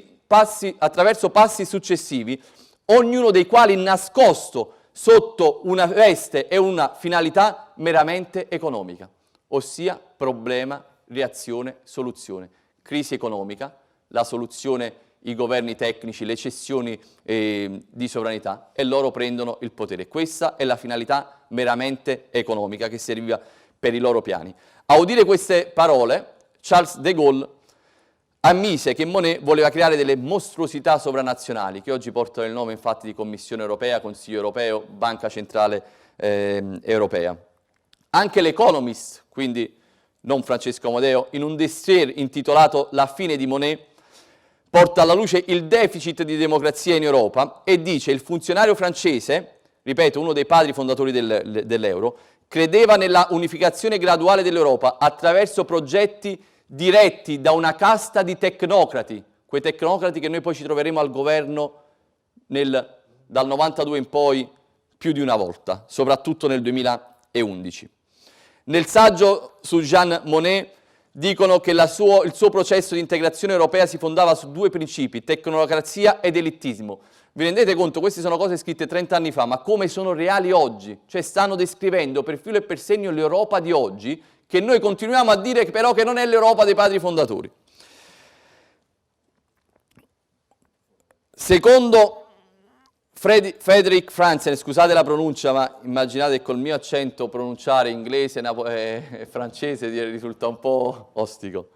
passi successivi, ognuno dei quali nascosto sotto una veste e una finalità meramente economica, ossia problema, reazione, soluzione. Crisi economica, la soluzione, i governi tecnici, le cessioni di sovranità, e loro prendono il potere. Questa è la finalità meramente economica che serviva per i loro piani. A udire queste parole, Charles de Gaulle ammise che Monnet voleva creare delle mostruosità sovranazionali, che oggi portano il nome infatti di Commissione Europea, Consiglio Europeo, Banca Centrale Europea. Anche l'Economist, quindi non Francesco Amodeo, in un dossier intitolato La fine di Monnet, porta alla luce il deficit di democrazia in Europa e dice: il funzionario francese, ripeto, uno dei padri fondatori dell'euro, credeva nella unificazione graduale dell'Europa attraverso progetti diretti da una casta di tecnocrati, quei tecnocrati che noi poi ci troveremo al governo dal 92 in poi più di una volta, soprattutto nel 2011. Nel saggio su Jean Monnet dicono che il suo processo di integrazione europea si fondava su due principi, tecnocrazia ed elitismo. Vi rendete conto? Queste sono cose scritte 30 anni fa, ma come sono reali oggi? Cioè stanno descrivendo per filo e per segno l'Europa di oggi, che noi continuiamo a dire però che non è l'Europa dei padri fondatori. Secondo Frederick Franzen, scusate la pronuncia, ma immaginate che col mio accento pronunciare inglese e francese risulta un po' ostico.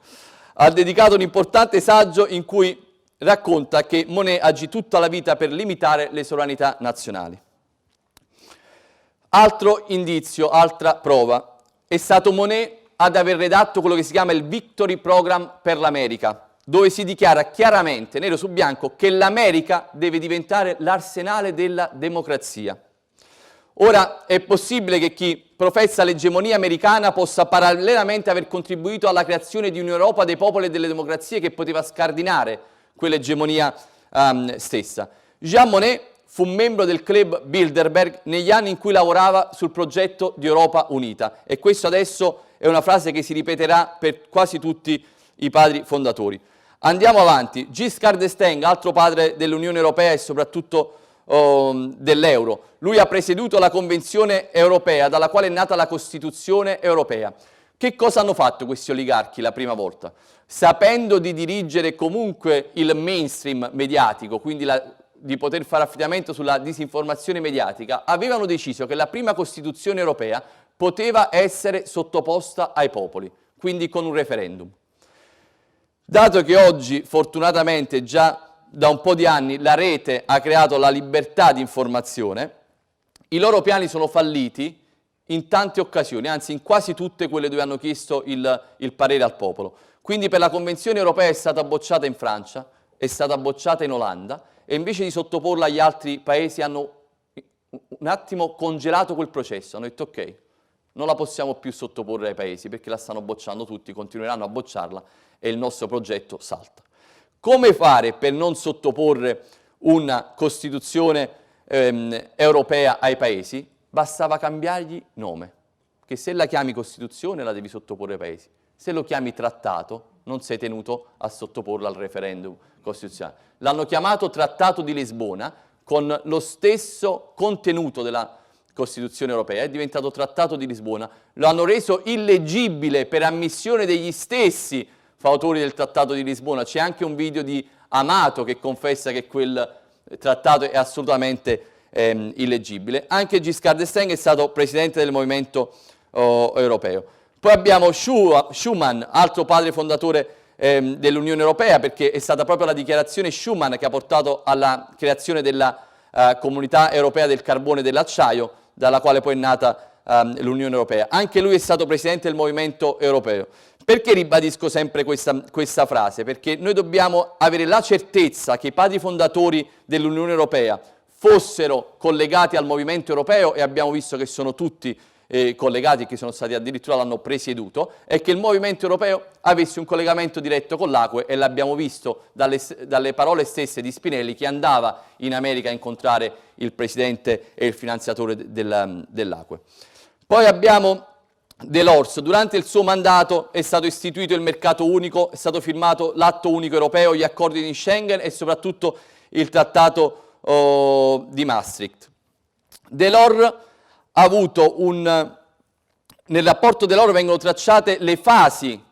Ha dedicato un importante saggio in cui racconta che Monnet agì tutta la vita per limitare le sovranità nazionali. Altro indizio, altra prova, è stato Monnet ad aver redatto quello che si chiama il Victory Program per l'America, dove si dichiara chiaramente, nero su bianco, che l'America deve diventare l'arsenale della democrazia. Ora, è possibile che chi professa l'egemonia americana possa parallelamente aver contribuito alla creazione di un'Europa dei popoli e delle democrazie che poteva scardinare quell'egemonia stessa. Jean Monnet fu membro del club Bilderberg negli anni in cui lavorava sul progetto di Europa Unita, e questo adesso è una frase che si ripeterà per quasi tutti i padri fondatori. Andiamo avanti. Giscard d'Estaing, altro padre dell'Unione Europea e soprattutto dell'euro. Lui ha presieduto la Convenzione Europea, dalla quale è nata la Costituzione Europea. Che cosa hanno fatto questi oligarchi la prima volta? Sapendo di dirigere comunque il mainstream mediatico, quindi di poter fare affidamento sulla disinformazione mediatica, avevano deciso che la prima Costituzione Europea poteva essere sottoposta ai popoli, quindi con un referendum. Dato che oggi, fortunatamente, già da un po' di anni la rete ha creato la libertà di informazione, i loro piani sono falliti in tante occasioni, anzi in quasi tutte quelle dove hanno chiesto il parere al popolo. Quindi per la Convenzione Europea è stata bocciata in Francia, è stata bocciata in Olanda, e invece di sottoporla agli altri paesi hanno un attimo congelato quel processo, hanno detto ok, non la possiamo più sottoporre ai paesi perché la stanno bocciando tutti, continueranno a bocciarla e il nostro progetto salta. Come fare per non sottoporre una Costituzione europea ai paesi? Bastava cambiargli nome, che se la chiami Costituzione la devi sottoporre ai paesi, se lo chiami trattato non sei tenuto a sottoporlo al referendum costituzionale. L'hanno chiamato Trattato di Lisbona con lo stesso contenuto della Costituzione europea, è diventato Trattato di Lisbona, lo hanno reso illeggibile per ammissione degli stessi fautori del Trattato di Lisbona. C'è anche un video di Amato che confessa che quel trattato è assolutamente illeggibile. Anche Giscard d'Estaing è stato presidente del Movimento Europeo. Poi abbiamo Schuman, altro padre fondatore dell'Unione Europea, perché è stata proprio la dichiarazione Schuman che ha portato alla creazione della Comunità Europea del Carbone e dell'Acciaio, dalla quale poi è nata l'Unione Europea. Anche lui è stato presidente del Movimento Europeo. Perché ribadisco sempre questa frase? Perché noi dobbiamo avere la certezza che i padri fondatori dell'Unione Europea fossero collegati al Movimento Europeo, e abbiamo visto che sono tutti collegati, che sono stati addirittura l'hanno presieduto, e che il Movimento Europeo avesse un collegamento diretto con l'ACUE, e l'abbiamo visto dalle parole stesse di Spinelli, che andava in America a incontrare il presidente e il finanziatore dell'ACUE. Poi abbiamo Delors. Durante il suo mandato è stato istituito il mercato unico, è stato firmato l'atto unico europeo, gli accordi di Schengen e soprattutto il trattato di Maastricht. Delors ha avuto nel rapporto Delors vengono tracciate le fasi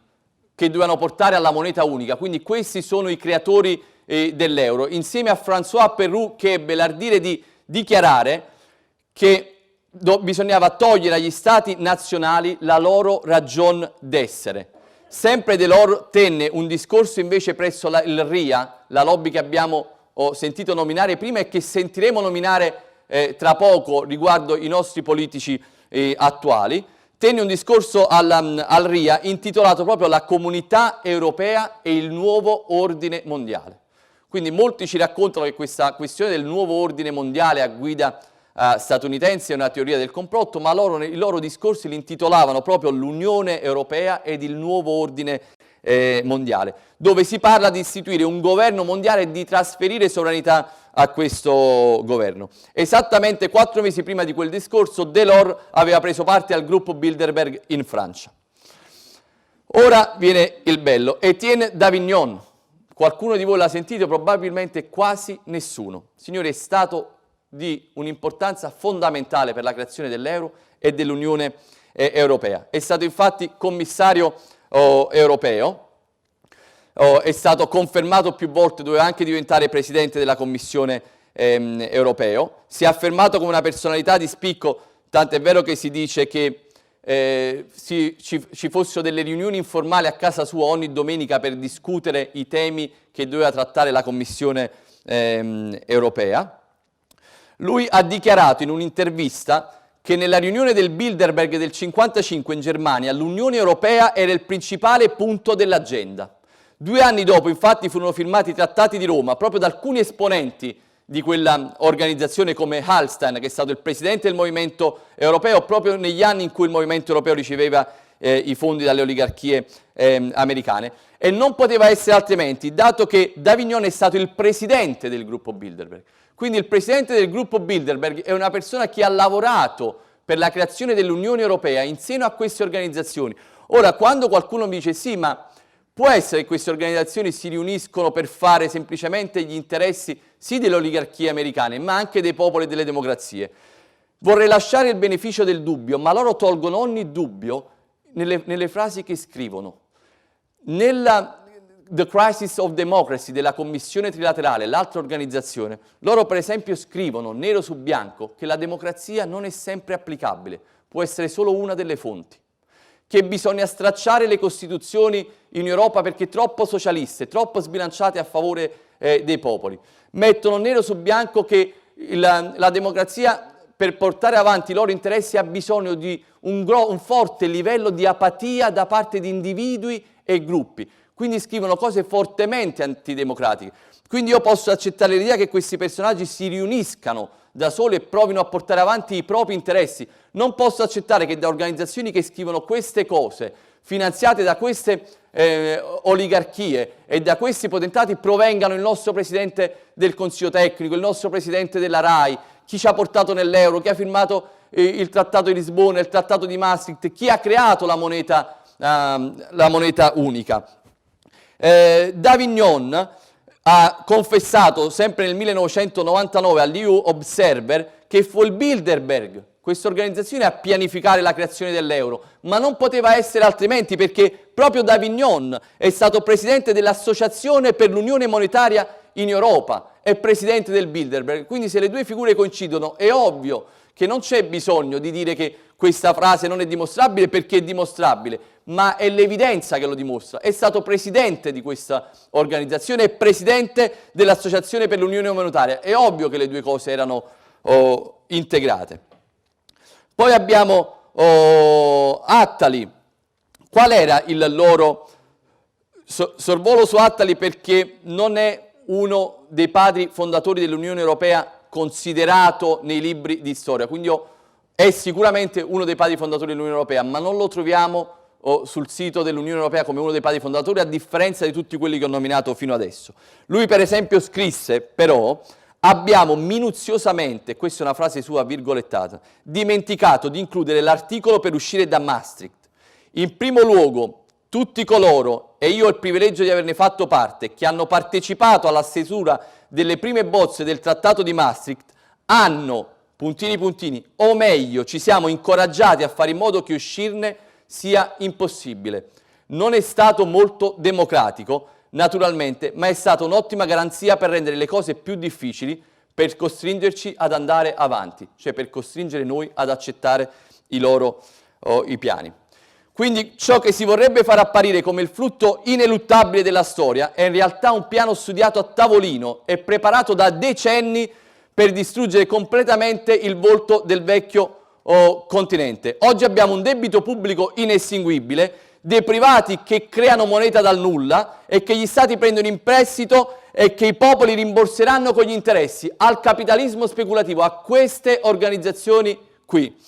che dovevano portare alla moneta unica, quindi questi sono i creatori dell'euro, insieme a François Perroux, che ebbe l'ardire di dichiarare che bisognava togliere agli stati nazionali la loro ragion d'essere. Sempre Delors tenne un discorso invece presso il RIA, la lobby che abbiamo sentito nominare prima e che sentiremo nominare tra poco riguardo i nostri politici attuali. Tenne un discorso al RIA intitolato proprio La Comunità Europea e il Nuovo Ordine Mondiale. Quindi molti ci raccontano che questa questione del nuovo ordine mondiale a guida statunitense è una teoria del complotto, ma i loro discorsi li intitolavano proprio l'Unione Europea ed il Nuovo Ordine Mondiale, dove si parla di istituire un governo mondiale e di trasferire sovranità a questo governo. Esattamente 4 mesi prima di quel discorso Delors aveva preso parte al gruppo Bilderberg in Francia. Ora viene il bello. Étienne Davignon. Qualcuno di voi l'ha sentito? Probabilmente quasi nessuno. Signore, è stato di un'importanza fondamentale per la creazione dell'euro e dell'Unione Europea. È stato infatti commissario europeo, è stato confermato più volte, doveva anche diventare presidente della Commissione europea, si è affermato come una personalità di spicco, tant'è vero che si dice che ci fossero delle riunioni informali a casa sua ogni domenica per discutere i temi che doveva trattare la Commissione europea. Lui ha dichiarato in un'intervista che nella riunione del Bilderberg del 1955 in Germania l'Unione Europea era il principale punto dell'agenda. 2 anni dopo, infatti, furono firmati i Trattati di Roma proprio da alcuni esponenti di quella organizzazione come Hallstein, che è stato il presidente del movimento europeo proprio negli anni in cui il movimento europeo riceveva i fondi dalle oligarchie americane. E non poteva essere altrimenti, dato che Davignon è stato il presidente del gruppo Bilderberg. Quindi il presidente del gruppo Bilderberg è una persona che ha lavorato per la creazione dell'Unione Europea in seno a queste organizzazioni. Ora, quando qualcuno mi dice sì, ma può essere che queste organizzazioni si riuniscono per fare semplicemente gli interessi sì delle oligarchie americane, ma anche dei popoli e delle democrazie. Vorrei lasciare il beneficio del dubbio, ma loro tolgono ogni dubbio nelle frasi che scrivono. Nella The Crisis of Democracy della Commissione Trilaterale, l'altra organizzazione, loro per esempio scrivono nero su bianco che la democrazia non è sempre applicabile, può essere solo una delle fonti, che bisogna stracciare le costituzioni in Europa perché troppo socialiste, troppo sbilanciate a favore dei popoli. Mettono nero su bianco che la democrazia per portare avanti i loro interessi ha bisogno di un forte livello di apatia da parte di individui e gruppi. Quindi scrivono cose fortemente antidemocratiche. Quindi io posso accettare l'idea che questi personaggi si riuniscano da soli e provino a portare avanti i propri interessi. Non posso accettare che da organizzazioni che scrivono queste cose, finanziate da queste oligarchie e da questi potentati, provengano il nostro Presidente del Consiglio Tecnico, il nostro Presidente della RAI, chi ci ha portato nell'euro, chi ha firmato il Trattato di Lisbona, il Trattato di Maastricht, chi ha creato la moneta unica. Davignon ha confessato sempre nel 1999 all'EU Observer che fu il Bilderberg, questa organizzazione, a pianificare la creazione dell'euro, ma non poteva essere altrimenti perché proprio Davignon è stato presidente dell'Associazione per l'Unione Monetaria in Europa, è presidente del Bilderberg, quindi se le due figure coincidono è ovvio che non c'è bisogno di dire che questa frase non è dimostrabile perché è dimostrabile, ma è l'evidenza che lo dimostra. È stato presidente di questa organizzazione e presidente dell'Associazione per l'Unione Monetaria. È ovvio che le due cose erano integrate. Poi abbiamo Attali. Qual era il loro... Sorvolo su Attali perché non è uno dei padri fondatori dell'Unione Europea considerato nei libri di storia, quindi è sicuramente uno dei padri fondatori dell'Unione Europea, ma non lo troviamo sul sito dell'Unione Europea come uno dei padri fondatori, a differenza di tutti quelli che ho nominato fino adesso. Lui per esempio scrisse, però, abbiamo minuziosamente, questa è una frase sua virgolettata, dimenticato di includere l'articolo per uscire da Maastricht. In primo luogo, tutti coloro, e io ho il privilegio di averne fatto parte, che hanno partecipato alla stesura delle prime bozze del Trattato di Maastricht, hanno, puntini puntini, o meglio, ci siamo incoraggiati a fare in modo che uscirne sia impossibile. Non è stato molto democratico, naturalmente, ma è stata un'ottima garanzia per rendere le cose più difficili, per costringerci ad andare avanti, cioè per costringere noi ad accettare i piani. Quindi ciò che si vorrebbe far apparire come il frutto ineluttabile della storia è in realtà un piano studiato a tavolino e preparato da decenni per distruggere completamente il volto del vecchio continente. Oggi abbiamo un debito pubblico inestinguibile, dei privati che creano moneta dal nulla e che gli stati prendono in prestito e che i popoli rimborseranno con gli interessi al capitalismo speculativo, a queste organizzazioni qui.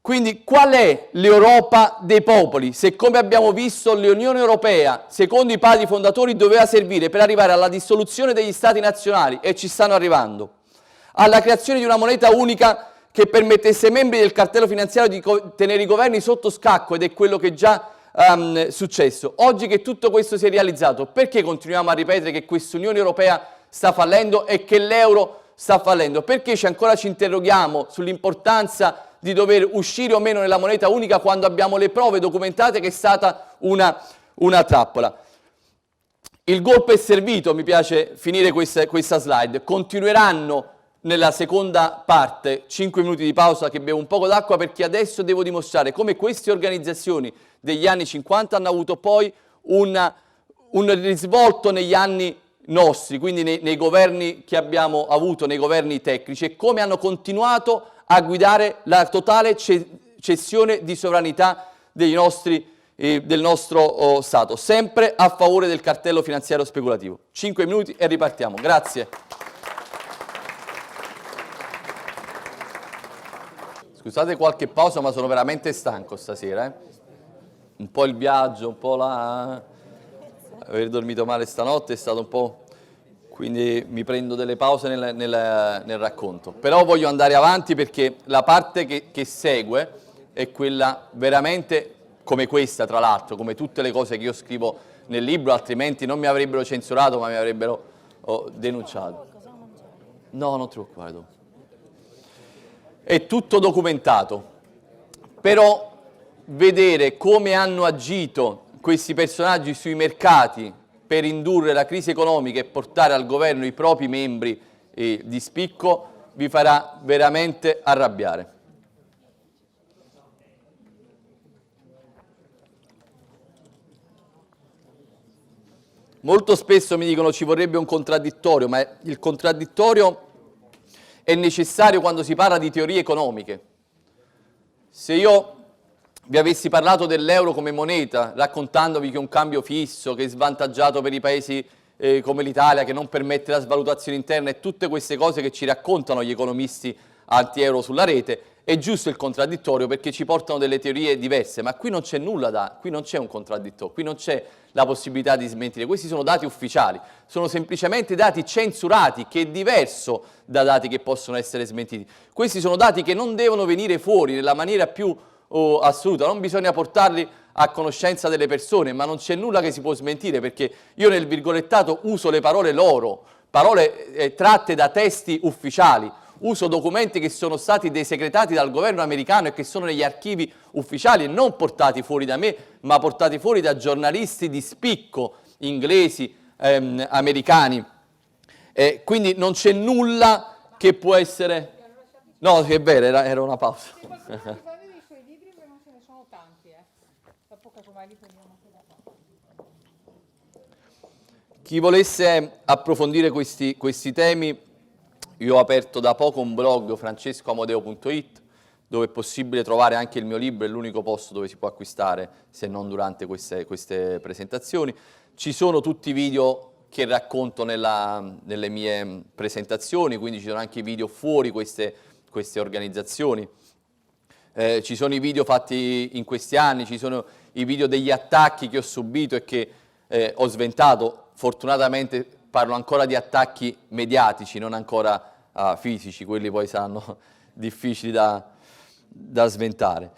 Quindi qual è l'Europa dei popoli? Se, come abbiamo visto, l'Unione Europea, secondo i padri fondatori, doveva servire per arrivare alla dissoluzione degli stati nazionali, e ci stanno arrivando, alla creazione di una moneta unica che permettesse ai membri del cartello finanziario di tenere i governi sotto scacco, ed è quello che è già successo. Oggi che tutto questo si è realizzato, perché continuiamo a ripetere che questa Unione Europea sta fallendo e che l'euro sta fallendo? Perché ancora ci interroghiamo sull'importanza di dover uscire o meno nella moneta unica quando abbiamo le prove documentate che è stata una trappola? Il golpe è servito, mi piace finire questa slide. Continueranno nella seconda parte, 5 minuti di pausa che bevo un poco d'acqua, perché adesso devo dimostrare come queste organizzazioni degli anni 50 hanno avuto poi un risvolto negli anni nostri, quindi nei governi che abbiamo avuto, nei governi tecnici, e come hanno continuato a guidare la totale cessione di sovranità del nostro Stato, sempre a favore del cartello finanziario speculativo. 5 minuti e ripartiamo. Grazie. Scusate qualche pausa, ma sono veramente stanco stasera. Un po' il viaggio, un po' aver dormito male stanotte è stato un po'... Quindi mi prendo delle pause nel racconto. Però voglio andare avanti perché la parte che segue è quella veramente come questa, tra l'altro, come tutte le cose che io scrivo nel libro, altrimenti non mi avrebbero censurato, ma mi avrebbero denunciato. No, non ti preoccupare dopo. È tutto documentato, però vedere come hanno agito questi personaggi sui mercati per indurre la crisi economica e portare al governo i propri membri di spicco vi farà veramente arrabbiare. Molto spesso mi dicono ci vorrebbe un contraddittorio, ma il contraddittorio è necessario quando si parla di teorie economiche. Se io vi avessi parlato dell'euro come moneta, raccontandovi che è un cambio fisso, che è svantaggiato per i paesi come l'Italia, che non permette la svalutazione interna e tutte queste cose che ci raccontano gli economisti anti-euro sulla rete, è giusto il contraddittorio perché ci portano delle teorie diverse, ma qui non c'è nulla qui non c'è un contraddittorio, qui non c'è la possibilità di smentire. Questi sono dati ufficiali, sono semplicemente dati censurati, che è diverso da dati che possono essere smentiti. Questi sono dati che non devono venire fuori nella maniera più assoluta, non bisogna portarli a conoscenza delle persone, ma non c'è nulla che si può smentire, perché io nel virgolettato uso le parole loro, parole tratte da testi ufficiali, uso documenti che sono stati desecretati dal governo americano e che sono negli archivi ufficiali e non portati fuori da me, ma portati fuori da giornalisti di spicco inglesi, americani. Quindi non c'è nulla che può essere... No, è vero, era una pausa. Chi volesse approfondire questi temi, io ho aperto da poco un blog, francescoamodeo.it, dove è possibile trovare anche il mio libro, è l'unico posto dove si può acquistare, se non durante queste presentazioni. Ci sono tutti i video che racconto nelle mie presentazioni, quindi ci sono anche i video fuori queste organizzazioni. Ci sono i video fatti in questi anni, ci sono i video degli attacchi che ho subito e che ho sventato. Fortunatamente parlo ancora di attacchi mediatici, non ancora fisici, quelli poi saranno difficili da sventare.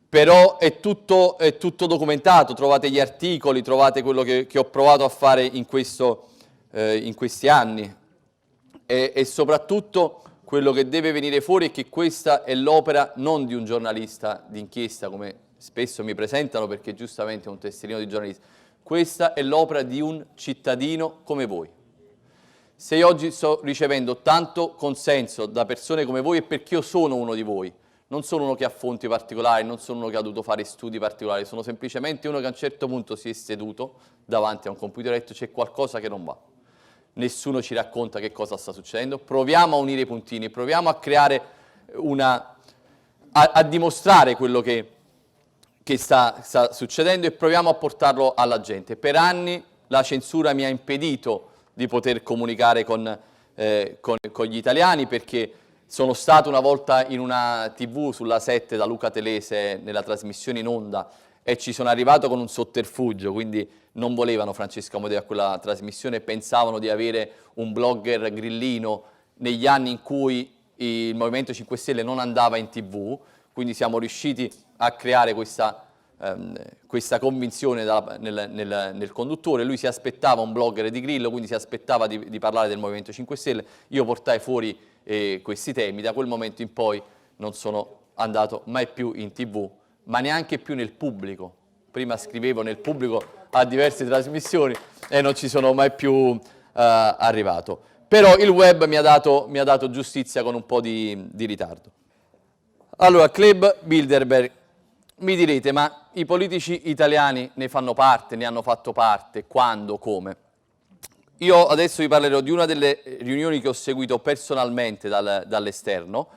Però è tutto documentato, trovate gli articoli, trovate quello che ho provato a fare in questi anni e soprattutto quello che deve venire fuori è che questa è l'opera non di un giornalista d'inchiesta, come spesso mi presentano, perché giustamente è un tesserino di giornalista. Questa è l'opera di un cittadino come voi. Se io oggi sto ricevendo tanto consenso da persone come voi è perché io sono uno di voi. Non sono uno che ha fonti particolari, non sono uno che ha dovuto fare studi particolari, sono semplicemente uno che a un certo punto si è seduto davanti a un computer e ha detto c'è qualcosa che non va. Nessuno ci racconta che cosa sta succedendo, proviamo a unire i puntini, proviamo a creare a dimostrare quello che sta succedendo e proviamo a portarlo alla gente. Per anni la censura mi ha impedito di poter comunicare con gli italiani, perché sono stato una volta in una TV sulla 7 da Luca Telese nella trasmissione in onda e ci sono arrivato con un sotterfugio, quindi non volevano Francesco Amodeo a quella trasmissione, pensavano di avere un blogger grillino negli anni in cui il Movimento 5 Stelle non andava in TV, quindi siamo riusciti a creare questa convinzione nel conduttore. Lui si aspettava un blogger di Grillo, quindi si aspettava di parlare del Movimento 5 Stelle. Io portai fuori questi temi, da quel momento in poi non sono andato mai più in TV, ma neanche più nel pubblico. Prima scrivevo nel pubblico a diverse trasmissioni e non ci sono mai più arrivato. Però il web mi ha dato giustizia con un po' di ritardo. Allora, Club Bilderberg. Mi direte, ma i politici italiani ne fanno parte, ne hanno fatto parte, quando, come? Io adesso vi parlerò di una delle riunioni che ho seguito personalmente dall'esterno.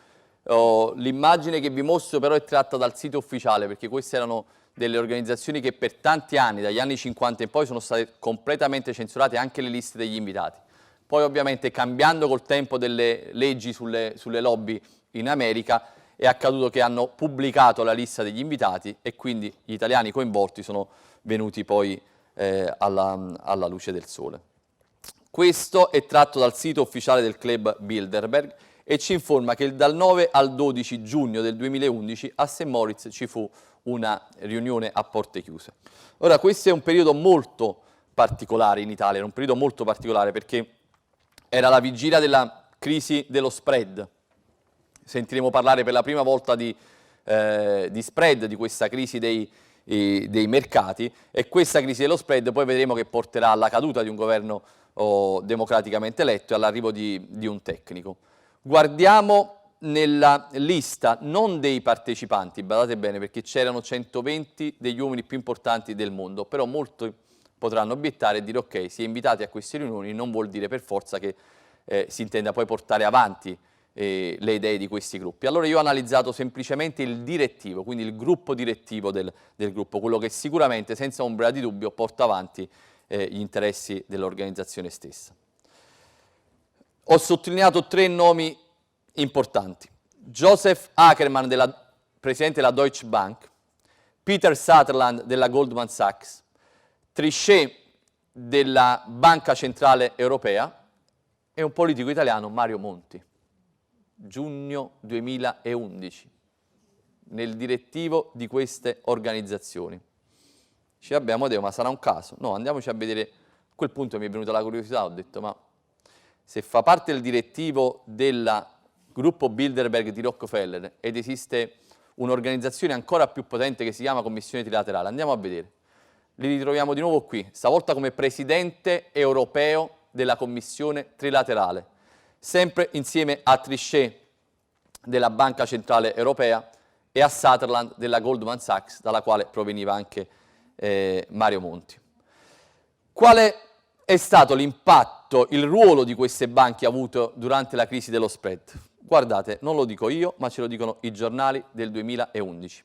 L'immagine che vi mostro però è tratta dal sito ufficiale, perché queste erano delle organizzazioni che per tanti anni, dagli anni 50 in poi, sono state completamente censurate, anche le liste degli invitati. Poi ovviamente cambiando col tempo delle leggi sulle lobby in America, è accaduto che hanno pubblicato la lista degli invitati e quindi gli italiani coinvolti sono venuti poi alla luce del sole. Questo è tratto dal sito ufficiale del Club Bilderberg e ci informa che dal 9 al 12 giugno del 2011 a St. Moritz ci fu una riunione a porte chiuse. Ora, questo è un periodo molto particolare in Italia, era un periodo molto particolare perché era la vigilia della crisi dello spread. Sentiremo parlare per la prima volta di spread, di questa crisi dei mercati, e questa crisi dello spread poi vedremo che porterà alla caduta di un governo democraticamente eletto e all'arrivo di un tecnico. Guardiamo nella lista non dei partecipanti, badate bene, perché c'erano 120 degli uomini più importanti del mondo, però molti potranno obiettare e dire ok, si è invitati a queste riunioni non vuol dire per forza che si intenda poi portare avanti le idee di questi gruppi. Allora io ho analizzato semplicemente il direttivo, quindi il gruppo direttivo del gruppo, quello che sicuramente, senza ombra di dubbio, porta avanti gli interessi dell'organizzazione stessa. Ho sottolineato 3 nomi importanti. Joseph Ackerman, presidente della Deutsche Bank, Peter Sutherland della Goldman Sachs, Trichet della Banca Centrale Europea e un politico italiano, Mario Monti. Giugno 2011, nel direttivo di queste organizzazioni. Ci abbiamo detto, ma sarà un caso? No, andiamoci a vedere. A quel punto mi è venuta la curiosità, ho detto, ma se fa parte del direttivo del gruppo Bilderberg di Rockefeller ed esiste un'organizzazione ancora più potente che si chiama Commissione Trilaterale, andiamo a vedere. Li ritroviamo di nuovo qui, stavolta come presidente europeo della Commissione Trilaterale, sempre insieme a Trichet della Banca Centrale Europea e a Sutherland della Goldman Sachs, dalla quale proveniva anche Mario Monti. Quale è stato l'impatto, il ruolo di queste banche avuto durante la crisi dello spread? Guardate, non lo dico io, ma ce lo dicono i giornali del 2011.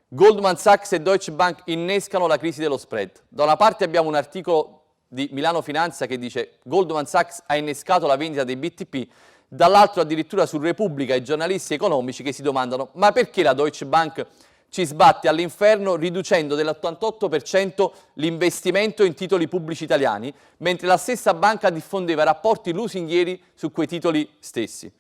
Goldman Sachs e Deutsche Bank innescano la crisi dello spread. Da una parte abbiamo un articolo di Milano Finanza che dice Goldman Sachs ha innescato la vendita dei BTP, dall'altro addirittura su Repubblica i giornalisti economici che si domandano ma perché la Deutsche Bank ci sbatte all'inferno riducendo dell'88% l'investimento in titoli pubblici italiani, mentre la stessa banca diffondeva rapporti lusinghieri su quei titoli stessi.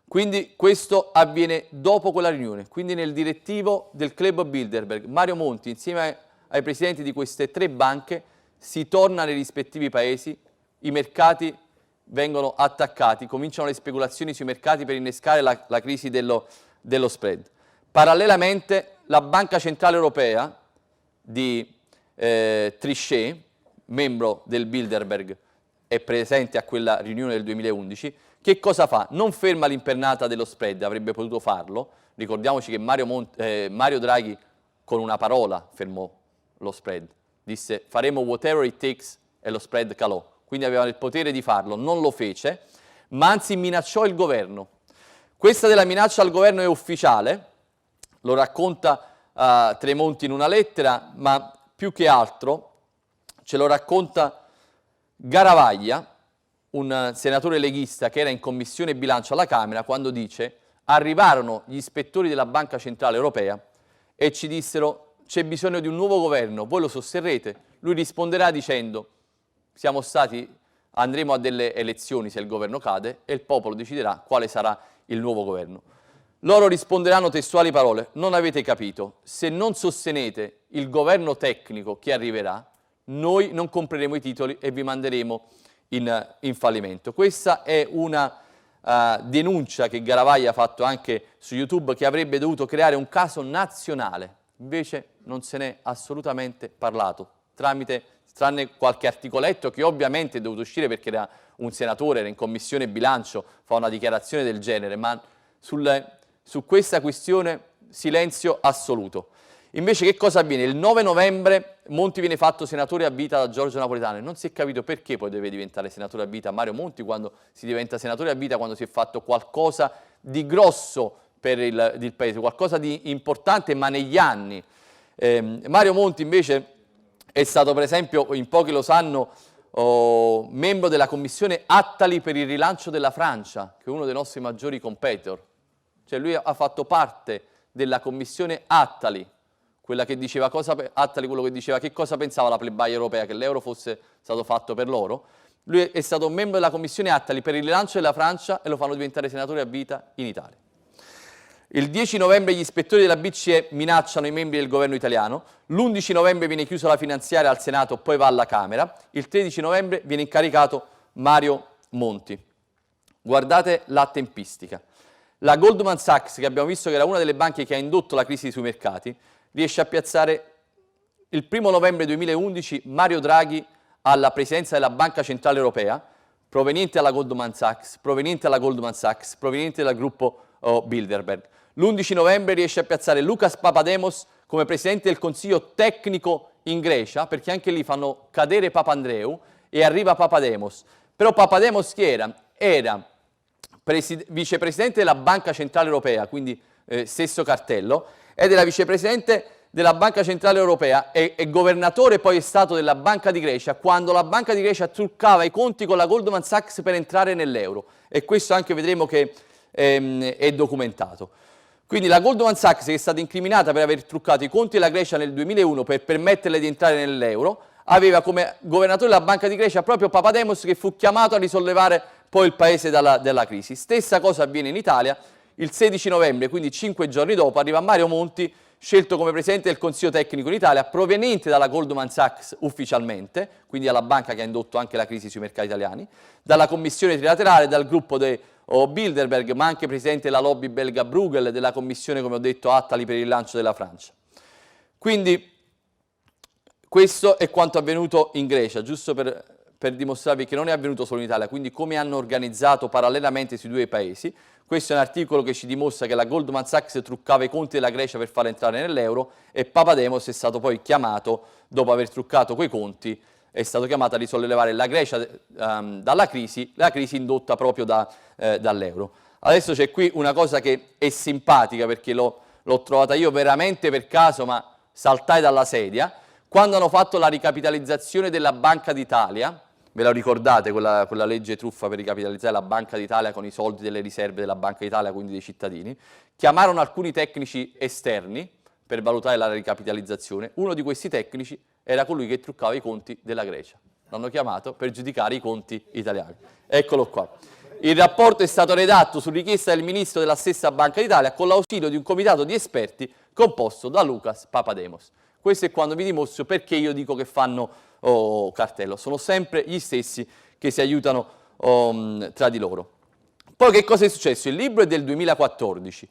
Quindi questo avviene dopo quella riunione, quindi nel direttivo del Club Bilderberg, Mario Monti insieme ai presidenti di queste 3 banche si torna nei rispettivi paesi, i mercati vengono attaccati, cominciano le speculazioni sui mercati per innescare la crisi dello spread. Parallelamente la Banca Centrale Europea di Trichet, membro del Bilderberg, è presente a quella riunione del 2011, che cosa fa? Non ferma l'impennata dello spread, avrebbe potuto farlo, ricordiamoci che Mario Draghi con una parola fermò lo spread, disse faremo whatever it takes e lo spread calò, quindi aveva il potere di farlo, non lo fece, ma anzi minacciò il governo. Questa della minaccia al governo è ufficiale, lo racconta Tremonti in una lettera, ma più che altro ce lo racconta Garavaglia, un senatore leghista che era in commissione bilancio alla Camera, quando dice arrivarono gli ispettori della Banca Centrale Europea e ci dissero c'è bisogno di un nuovo governo, voi lo sosterrete? Lui risponderà dicendo siamo stati andremo a delle elezioni se il governo cade e il popolo deciderà quale sarà il nuovo governo. Loro risponderanno testuali parole: non avete capito, se non sostenete il governo tecnico che arriverà, noi non compreremo i titoli e vi manderemo in fallimento. Questa è una denuncia che Garavaglia ha fatto anche su YouTube, che avrebbe dovuto creare un caso nazionale, invece non se n'è assolutamente parlato, tranne qualche articoletto che ovviamente è dovuto uscire perché era un senatore, era in commissione bilancio, fa una dichiarazione del genere, ma su questa questione silenzio assoluto. Invece che cosa avviene? Il 9 novembre Monti viene fatto senatore a vita da Giorgio Napolitano e non si è capito perché poi deve diventare senatore a vita Mario Monti quando si diventa senatore a vita, quando si è fatto qualcosa di grosso per il Paese, qualcosa di importante, ma negli anni. Mario Monti invece è stato, per esempio, in pochi lo sanno, membro della commissione Attali per il rilancio della Francia, che è uno dei nostri maggiori competitor. Cioè lui ha fatto parte della commissione Attali, quella che diceva Attali, quello che diceva che cosa pensava la plebaglia europea, che l'euro fosse stato fatto per loro. Lui è stato membro della commissione Attali per il rilancio della Francia e lo fanno diventare senatore a vita in Italia. Il 10 novembre gli ispettori della BCE minacciano i membri del governo italiano, l'11 novembre viene chiusa la finanziaria al Senato, poi va alla Camera, il 13 novembre viene incaricato Mario Monti. Guardate la tempistica. La Goldman Sachs, che abbiamo visto che era una delle banche che ha indotto la crisi sui mercati, riesce a piazzare il 1 novembre 2011 Mario Draghi alla presidenza della Banca Centrale Europea, proveniente dalla Goldman Sachs, proveniente dal gruppo Bilderberg. L'11 novembre riesce a piazzare Lucas Papademos come presidente del Consiglio tecnico in Grecia, perché anche lì fanno cadere Papandreou e arriva Papademos. Però Papademos chi era? Era vicepresidente della Banca Centrale Europea, quindi stesso cartello, ed era vicepresidente della Banca Centrale Europea e governatore poi è stato della Banca di Grecia, quando la Banca di Grecia truccava i conti con la Goldman Sachs per entrare nell'euro. E questo anche vedremo che è documentato. Quindi la Goldman Sachs, che è stata incriminata per aver truccato i conti della Grecia nel 2001 per permetterle di entrare nell'euro, aveva come governatore della Banca di Grecia proprio Papademos, che fu chiamato a risollevare poi il paese dalla crisi. Stessa cosa avviene in Italia. Il 16 novembre, quindi 5 giorni dopo, arriva Mario Monti, scelto come Presidente del Consiglio Tecnico in Italia, proveniente dalla Goldman Sachs ufficialmente, quindi alla banca che ha indotto anche la crisi sui mercati italiani, dalla Commissione Trilaterale, dal gruppo Bilderberg, ma anche Presidente della lobby belga Bruegel, della Commissione, come ho detto, Attali per il rilancio della Francia. Quindi questo è quanto è avvenuto in Grecia, giusto per dimostrarvi che non è avvenuto solo in Italia, quindi come hanno organizzato parallelamente sui due paesi. Questo è un articolo che ci dimostra che la Goldman Sachs truccava i conti della Grecia per farla entrare nell'euro e Papademos è stato poi chiamato, dopo aver truccato quei conti, è stato chiamato a risollevare la Grecia dalla crisi, la crisi indotta proprio dall'euro. Adesso c'è qui una cosa che è simpatica perché l'ho trovata io veramente per caso, ma saltai dalla sedia. Quando hanno fatto la ricapitalizzazione della Banca d'Italia, ve la ricordate quella legge truffa per ricapitalizzare la Banca d'Italia con i soldi delle riserve della Banca d'Italia, quindi dei cittadini, chiamarono alcuni tecnici esterni per valutare la ricapitalizzazione. Uno di questi tecnici era colui che truccava i conti della Grecia. L'hanno chiamato per giudicare i conti italiani. Eccolo qua. Il rapporto è stato redatto su richiesta del ministro della stessa Banca d'Italia con l'ausilio di un comitato di esperti composto da Lucas Papademos. Questo è quando vi dimostro perché io dico che fanno cartello. Sono sempre gli stessi che si aiutano tra di loro. Poi che cosa è successo? Il libro è del 2014,